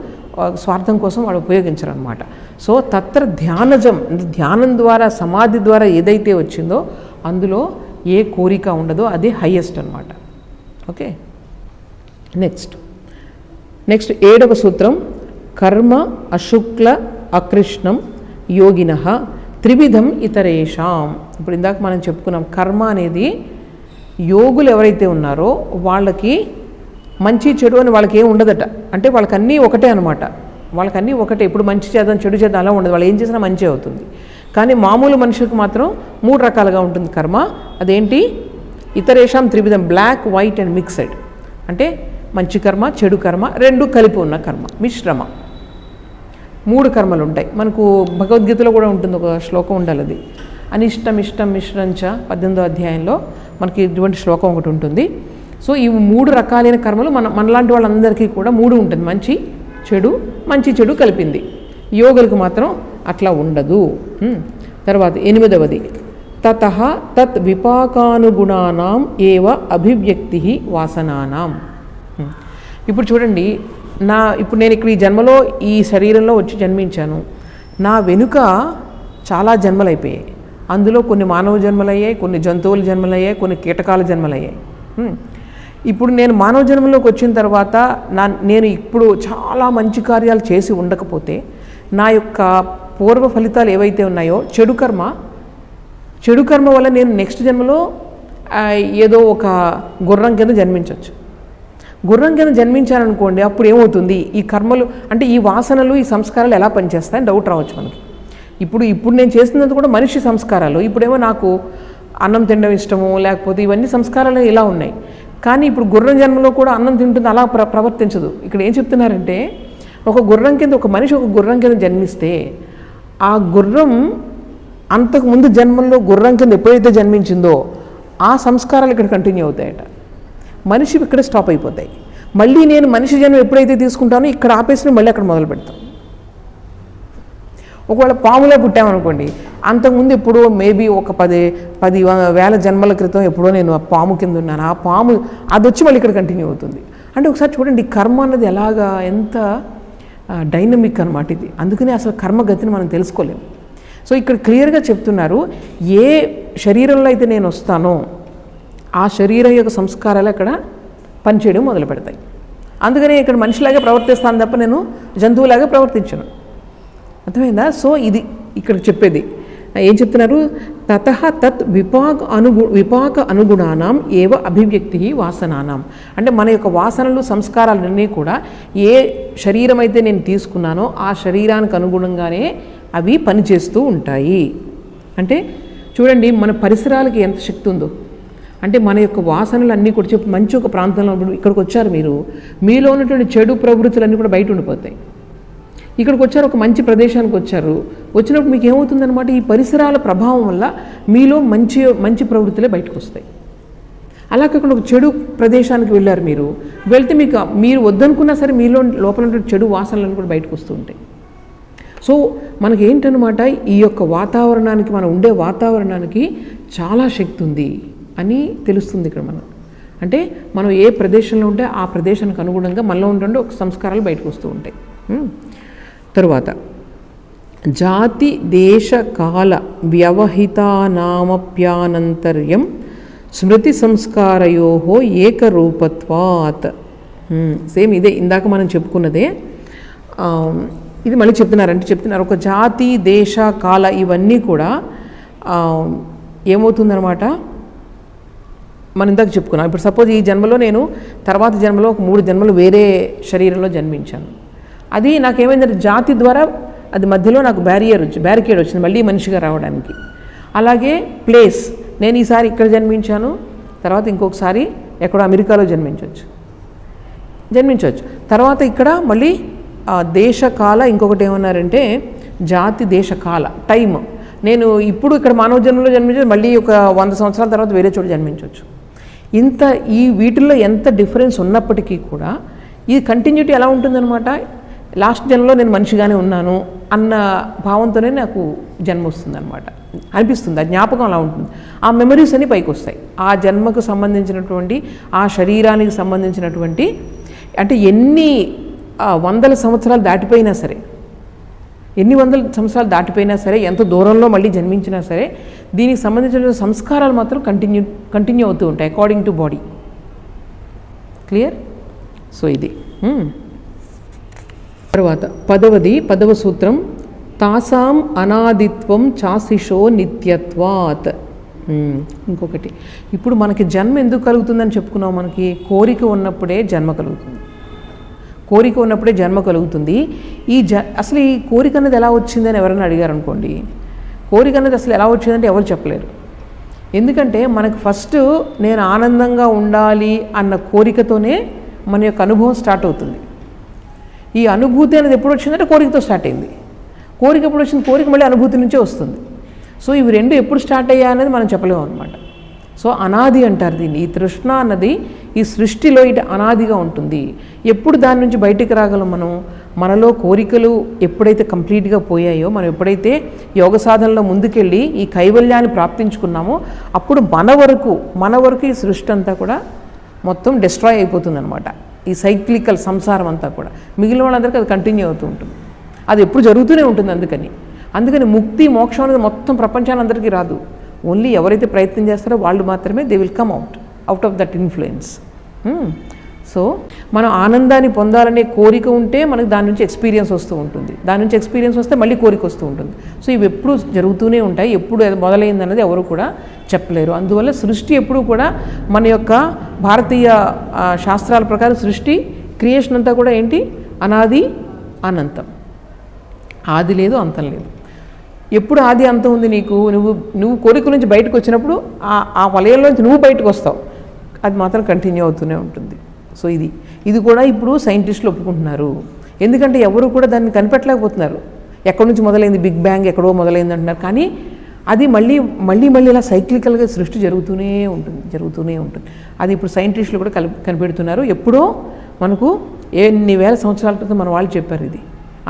స్వార్థం కోసం వాళ్ళు ఉపయోగించరు అనమాట. సో తత్ర ధ్యానజం, ధ్యానం ద్వారా సమాధి ద్వారా ఏదైతే వచ్చిందో అందులో ఏ కోరిక ఉండదో అదే హయ్యెస్ట్ అనమాట. ఓకే, నెక్స్ట్ 7వ సూత్రం కర్మ అశుక్ల అకృష్ణం యోగినః త్రివిధం ఇతరేషాం. ఇప్పుడు ఇందాక మనం చెప్పుకున్నాం, కర్మ అనేది యోగులు ఎవరైతే ఉన్నారో వాళ్ళకి మంచి చెడు అని వాళ్ళకి ఏం ఉండదట. అంటే వాళ్ళకన్నీ ఒకటే అనమాట, వాళ్ళకన్నీ ఒకటే. ఇప్పుడు మంచి చేద్దాం చెడు చేద్దాం అలా ఉండదు, వాళ్ళు ఏం చేసినా మంచి అవుతుంది. కానీ మామూలు మనుషులకు మాత్రం 3 రకాలుగా ఉంటుంది కర్మ. అదేంటి? ఇతరేషాం త్రివిధం, బ్లాక్ వైట్ అండ్ మిక్స్డ్. అంటే మంచి కర్మ చెడు కర్మ రెండు కలిపి ఉన్న కర్మ, మిశ్రమ. 3 కర్మలు ఉంటాయి. మనకు భగవద్గీతలో కూడా ఉంటుంది, ఒక శ్లోకం ఉండాలి, అది అనిష్టం ఇష్టం మిశ్రంచ 18వ అధ్యాయంలో మనకి ఇటువంటి శ్లోకం ఒకటి ఉంటుంది. సో ఈ 3 రకాలైన కర్మలు మనలాంటి వాళ్ళందరికీ కూడా 3 ఉంటుంది, మంచి చెడు కలిపింది. యోగులకు మాత్రం అట్లా ఉండదు. తర్వాత 8వది తతః తత్ విపాకానుగుణానాం ఏవ అభివ్యక్తి వాసనానాం. ఇప్పుడు చూడండి, ఇప్పుడు నేను ఇక్కడ ఈ జన్మలో ఈ శరీరంలో వచ్చి జన్మించాను. నా వెనుక చాలా జన్మలైపోయాయి. అందులో కొన్ని మానవ జన్మలయ్యాయి, కొన్ని జంతువుల జన్మలయ్యాయి, కొన్ని కీటకాల జన్మలయ్యాయి. ఇప్పుడు నేను మానవ జన్మలోకి వచ్చిన తర్వాత నేను ఇప్పుడు చాలా మంచి కార్యాలు చేసి ఉండకపోతే నా యొక్క పూర్వ ఫలితాలు ఏవైతే ఉన్నాయో చెడు కర్మ వల్ల నేను నెక్స్ట్ జన్మలో ఏదో ఒక గుర్రం కింద జన్మించవచ్చు. గుర్రం కింద జన్మించాననుకోండి, అప్పుడు ఏమవుతుంది? ఈ కర్మలు అంటే ఈ వాసనలు ఈ సంస్కారాలు ఎలా పనిచేస్తాయని డౌట్ రావచ్చు మనకి. ఇప్పుడు నేను చేస్తున్నది కూడా మనిషి సంస్కారాలు. ఇప్పుడేమో నాకు అన్నం తినడం ఇష్టము, లేకపోతే ఇవన్నీ సంస్కారాలు ఇలా ఉన్నాయి. కానీ ఇప్పుడు గుర్రం జన్మలో కూడా అన్నం తింటుంది, అలా ప్రవర్తించదు. ఇక్కడ ఏం చెప్తున్నారంటే, ఒక మనిషి ఒక గుర్రం కింద జన్మిస్తే ఆ గుర్రం అంతకుముందు జన్మల్లో గుర్రం కింద ఎప్పుడైతే జన్మించిందో ఆ సంస్కారాలు ఇక్కడ కంటిన్యూ అవుతాయట. మనిషి ఇక్కడ స్టాప్ అయిపోతాయి. మళ్ళీ నేను మనిషి జన్మ ఎప్పుడైతే తీసుకుంటానో ఇక్కడ ఆపేసిన మళ్ళీ అక్కడ మొదలు పెడతాం. ఒకవేళ పాములో పుట్టామనుకోండి, అంతకుముందు ఎప్పుడో మేబీ ఒక 10,000 జన్మల క్రితం ఎప్పుడో నేను ఆ పాము కింద ఉన్నాను. ఆ పాము అది వచ్చి మళ్ళీ ఇక్కడ కంటిన్యూ అవుతుంది. అంటే ఒకసారి చూడండి, కర్మ అన్నది ఎలాగా ఎంత డైనమిక్ అనమాట ఇది. అందుకని అసలు కర్మగతిని మనం తెలుసుకోలేము. సో ఇక్కడ క్లియర్గా చెప్తున్నారు, ఏ శరీరంలో అయితే నేను వస్తానో ఆ శరీరం యొక్క సంస్కారాలు అక్కడ పనిచేయడం మొదలు పెడతాయి. అందుకనే ఇక్కడ మనిషిలాగా ప్రవర్తిస్తాను తప్ప నేను జంతువులాగా ప్రవర్తించను. అర్థమైందా? సో ఇది ఇక్కడ చెప్పేది ఏం చెప్తున్నారు, తతః తత్ విపాక అనుగుణానాం ఏవ అభివ్యక్తి వాసనానాం. అంటే మన యొక్క వాసనలు సంస్కారాలన్నీ కూడా ఏ శరీరం అయితే నేను తీసుకున్నానో ఆ శరీరానికి అనుగుణంగానే అవి పనిచేస్తూ ఉంటాయి. అంటే చూడండి మన పరిసరాలకి ఎంత శక్తి ఉందో. అంటే మన యొక్క వాసనలు అన్నీ కూడా చెప్పి మంచి ఒక ప్రాంతంలో ఇక్కడికి వచ్చారు మీరు, మీలో ఉన్నటువంటి చెడు ప్రవృత్తులన్నీ కూడా బయట ఉండిపోతాయి. ఇక్కడికి వచ్చారు, ఒక మంచి ప్రదేశానికి వచ్చారు, వచ్చినప్పుడు మీకు ఏమవుతుందన్నమాట, ఈ పరిసరాల ప్రభావం వల్ల మీలో మంచి మంచి ప్రవృత్తులే బయటకు వస్తాయి. అలా కాకుండా ఒక చెడు ప్రదేశానికి వెళ్ళారు, మీరు వెళ్తే మీకు మీరు వద్దనుకున్నా సరే మీలో లోపల ఉన్న చెడు వాసనలను కూడా బయటకు వస్తూ ఉంటాయి. సో మనకి ఏంటనమాట, ఈ యొక్క వాతావరణానికి, మనం ఉండే వాతావరణానికి చాలా శక్తి ఉంది అని తెలుస్తుంది ఇక్కడ మనం. అంటే మనం ఏ ప్రదేశంలో ఉంటే ఆ ప్రదేశానికి అనుగుణంగా మనలో ఉంటుండే ఒక సంస్కారాలు బయటకు వస్తూ ఉంటాయి. తరువాత జాతి దేశ కాల వ్యవహితానామప్యానంతర్యం స్మృతి సంస్కారయోహో ఏకరూపత్వాత్. సేమ్ ఇదే ఇందాక మనం చెప్పుకున్నదే, ఇది మళ్ళీ చెప్తున్నారు ఒక జాతి దేశ కాల ఇవన్నీ కూడా ఏమవుతుందన్నమాట, మనం ఇందాక చెప్పుకున్నాం. ఇప్పుడు సపోజ్ ఈ జన్మలో నేను తర్వాత జన్మలో ఒక 3 జన్మలు వేరే శరీరంలో జన్మించాను. అది నాకేమైందంటే జాతి ద్వారా అది మధ్యలో నాకు బ్యారికేడ్ వచ్చింది మళ్ళీ మనిషిగా రావడానికి. అలాగే ప్లేస్, నేను ఈసారి ఇక్కడ జన్మించాను, తర్వాత ఇంకొకసారి ఎక్కడో అమెరికాలో జన్మించవచ్చు, తర్వాత ఇక్కడ మళ్ళీ దేశకాల, ఇంకొకటి ఏమన్నారంటే జాతి దేశకాల టైం, నేను ఇప్పుడు ఇక్కడ మానవ జన్మలో జన్మించి మళ్ళీ ఒక 100 సంవత్సరాల తర్వాత వేరే చోటు జన్మించవచ్చు. ఇంత ఈ వీటిల్లో ఎంత డిఫరెన్స్ ఉన్నప్పటికీ కూడా ఈ కంటిన్యూటీ ఎలా ఉంటుందన్నమాట, లాస్ట్ జన్మలో నేను మనిషిగానే ఉన్నాను అన్న భావంతోనే నాకు జన్మ వస్తుంది అనమాట, అనిపిస్తుంది. ఆ జ్ఞాపకం అలా ఉంటుంది, ఆ మెమరీస్ అన్నీ పైకి వస్తాయి. ఆ జన్మకు సంబంధించినటువంటి, ఆ శరీరానికి సంబంధించినటువంటి, అంటే ఎన్ని 100 సంవత్సరాలు దాటిపోయినా సరే, ఎన్ని 100 సంవత్సరాలు దాటిపోయినా సరే, ఎంత దూరంలో మళ్ళీ జన్మించినా సరే, దీనికి సంబంధించిన సంస్కారాలు మాత్రం కంటిన్యూ అవుతూ ఉంటాయి according to body. Clear? So ఇది. తర్వాత 10వ సూత్రం, తాసాం అనాదిత్వం చాశిషో నిత్యత్వాత్. ఇంకొకటి, ఇప్పుడు మనకి జన్మ ఎందుకు కలుగుతుందని చెప్పుకున్నాం, మనకి కోరిక ఉన్నప్పుడే జన్మ కలుగుతుంది. అసలు ఈ కోరిక అనేది ఎలా వచ్చిందని ఎవరైనా అడిగారు అనుకోండి, కోరిక అనేది అసలు ఎలా వచ్చిందంటే ఎవరు చెప్పలేరు. ఎందుకంటే మనకు ఫస్ట్ నేను ఆనందంగా ఉండాలి అన్న కోరికతోనే మన యొక్క అనుభవం స్టార్ట్ అవుతుంది. ఈ అనుభూతి అనేది ఎప్పుడు వచ్చిందంటే కోరికతో స్టార్ట్ అయింది. కోరిక ఎప్పుడు వచ్చింది, కోరిక మళ్ళీ అనుభూతి నుంచే వస్తుంది. సో ఇవి రెండు ఎప్పుడు స్టార్ట్ అయ్యా అనేది మనం చెప్పలేము అనమాట. సో అనాది అంటారు దీన్ని. ఈ తృష్ణ అన్నది ఈ సృష్టిలో ఇటు అనాదిగా ఉంటుంది. ఎప్పుడు దాని నుంచి బయటికి రాగలం మనం, మనలో కోరికలు ఎప్పుడైతే కంప్లీట్గా పోయాయో, మనం ఎప్పుడైతే యోగ సాధనలో ముందుకెళ్ళి ఈ కైవల్యాన్ని ప్రాప్తించుకున్నామో అప్పుడు మన వరకు ఈ సృష్టి అంతా కూడా మొత్తం డిస్ట్రాయ్ అయిపోతుంది అనమాట. ఈ సైక్లికల్ సంసారం అంతా కూడా మిగిలిన వాళ్ళందరికీ అది కంటిన్యూ అవుతూ ఉంటుంది. అది ఎప్పుడు జరుగుతూనే ఉంటుంది. అందుకని ముక్తి మోక్షం అనేది మొత్తం ప్రపంచాలందరికీ రాదు. ఓన్లీ ఎవరైతే ప్రయత్నం చేస్తారో వాళ్ళు మాత్రమే they will come out of that influence. So మనం ఆనందాన్ని పొందాలనే కోరిక ఉంటే మనకు దాని నుంచి ఎక్స్పీరియన్స్ వస్తూ ఉంటుంది. దాని నుంచి ఎక్స్పీరియన్స్ వస్తే మళ్ళీ కోరిక వస్తూ ఉంటుంది. సో ఇవి ఎప్పుడు జరుగుతూనే ఉంటాయి. ఎప్పుడు మొదలైంది అన్నది ఎవరు కూడా చెప్పలేరు. అందువల్ల సృష్టి ఎప్పుడు కూడా మన యొక్క భారతీయ శాస్త్రాల ప్రకారం సృష్టి క్రియేషన్ అంతా కూడా ఏంటి, అనాది అనంతం. ఆది లేదు, అంతం లేదు. ఎప్పుడు ఆది అంతం ఉంది నీకు, నువ్వు కోరిక నుంచి బయటకు వచ్చినప్పుడు ఆ వలయంలోంచి నువ్వు బయటకు వస్తావు, అది మాత్రం కంటిన్యూ అవుతూనే ఉంటుంది. సో ఇది కూడా ఇప్పుడు సైంటిస్టులు ఒప్పుకుంటున్నారు. ఎందుకంటే ఎవరు కూడా దాన్ని కనిపెట్టలేకపోతున్నారు. ఎక్కడి నుంచి మొదలైంది, బిగ్ బ్యాంగ్ ఎక్కడో మొదలైంది అంటున్నారు. కానీ అది మళ్ళీ ఇలా సైక్లికల్గా సృష్టి జరుగుతూనే ఉంటుంది. అది ఇప్పుడు సైంటిస్టులు కూడా కనిపెడుతున్నారు. ఎప్పుడో మనకు ఎన్ని వేల సంవత్సరాల క్రితం మన వాళ్ళు చెప్పారు, ఇది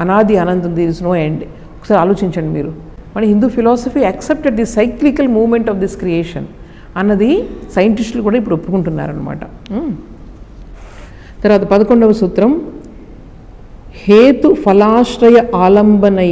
అనాది అనంతం, దిర్ ఇస్ నో ఎండ్. ఒకసారి ఆలోచించండి మీరు. మన Hindu philosophy accepted the cyclical moment of this creation అన్నది సైంటిస్టులు కూడా ఇప్పుడు ఒప్పుకుంటున్నారనమాట. తర్వాత 11వ సూత్రం, హేతు ఫలాశ్రయ ఆలంబనై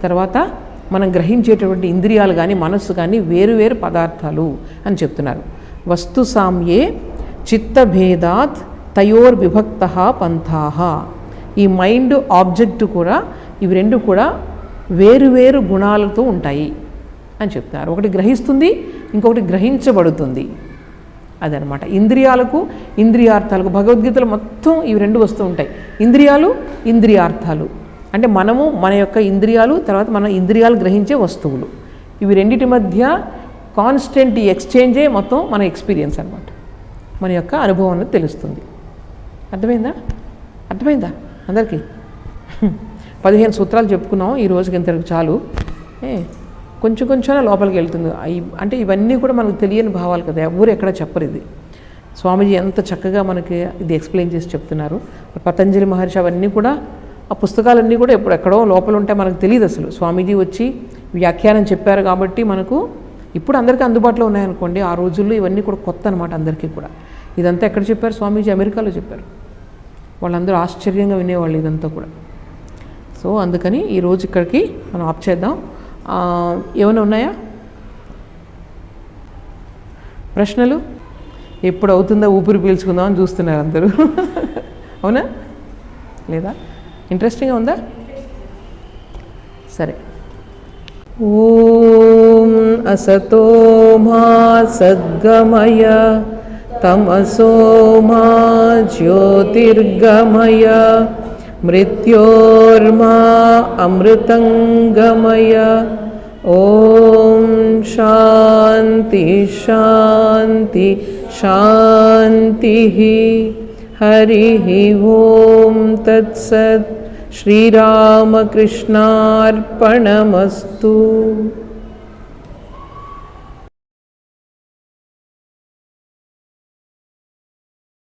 తర్వాత మనం గ్రహించేటటువంటి ఇంద్రియాలు కానీ మనస్సు కానీ వేరు పదార్థాలు అని చెప్తున్నారు. వస్తు సామ్యే చిత్తభేదాత్ తయోర్విభక్త పంథాః. ఈ మైండ్ ఆబ్జెక్ట్ కూడా ఇవి రెండు కూడా వేరు గుణాలతో ఉంటాయి అని చెప్తున్నారు. ఒకటి గ్రహిస్తుంది, ఇంకొకటి గ్రహించబడుతుంది. అదనమాట ఇంద్రియాలకు ఇంద్రియార్థాలకు. భగవద్గీతలో మొత్తం ఇవి రెండు వస్తూ ఉంటాయి. ఇంద్రియాలు ఇంద్రియార్థాలు అంటే మనము మన యొక్క ఇంద్రియాలు, తర్వాత మన ఇంద్రియాలు గ్రహించే వస్తువులు, ఇవి రెండింటి మధ్య కాన్స్టెంట్ ఎక్స్చేంజే మొత్తం మన ఎక్స్పీరియన్స్ అనమాట. మన యొక్క అనుభవం అనేది తెలుస్తుంది. అర్థమైందా అందరికీ? 15 సూత్రాలు చెప్పుకున్నాం ఈ రోజుకి, ఇంతవరకు చాలు. కొంచెం లోపలికి వెళ్తుంది. అంటే ఇవన్నీ కూడా మనకు తెలియని భావాలు కదా, ఎవరు ఎక్కడ చెప్పరు. ఇది స్వామీజీ ఎంత చక్కగా మనకి ఇది ఎక్స్ప్లెయిన్ చేసి చెప్తున్నారు. పతంజలి మహర్షి అవన్నీ కూడా, ఆ పుస్తకాలన్నీ కూడా ఎక్కడో లోపల ఉంటే మనకు తెలియదు అసలు. స్వామీజీ వచ్చి వ్యాఖ్యానం చెప్పారు కాబట్టి మనకు ఇప్పుడు అందరికీ అందుబాటులో ఉన్నాయనుకోండి. ఆ రోజుల్లో ఇవన్నీ కూడా కొత్త అనమాట అందరికీ కూడా. ఇదంతా ఎక్కడ చెప్పారు? స్వామీజీ అమెరికాలో చెప్పారు. వాళ్ళందరూ ఆశ్చర్యంగా వినేవాళ్ళు ఇదంతా కూడా. సో అందుకని ఈరోజు ఇక్కడికి మనం ఆప్ చేద్దాం. ఏమైనా ఉన్నాయా ప్రశ్నలు? ఎప్పుడు అవుతుందా ఊపిరి పీల్చుకుందాం అని చూస్తున్నారు అందరూ. అవునా లేదా? ఇంట్రెస్టింగ్గా ఉందా? సరే. ఓం అసతో మా సద్గమయ తమసో మా జ్యోతిర్గమయ మృత్యోర్మా అమృతంగమయ. ఓం శాంతి శాంతి శాంతి. హరి ఓం తత్సత్. శ్రీరామకృష్ణార్పణమస్తు.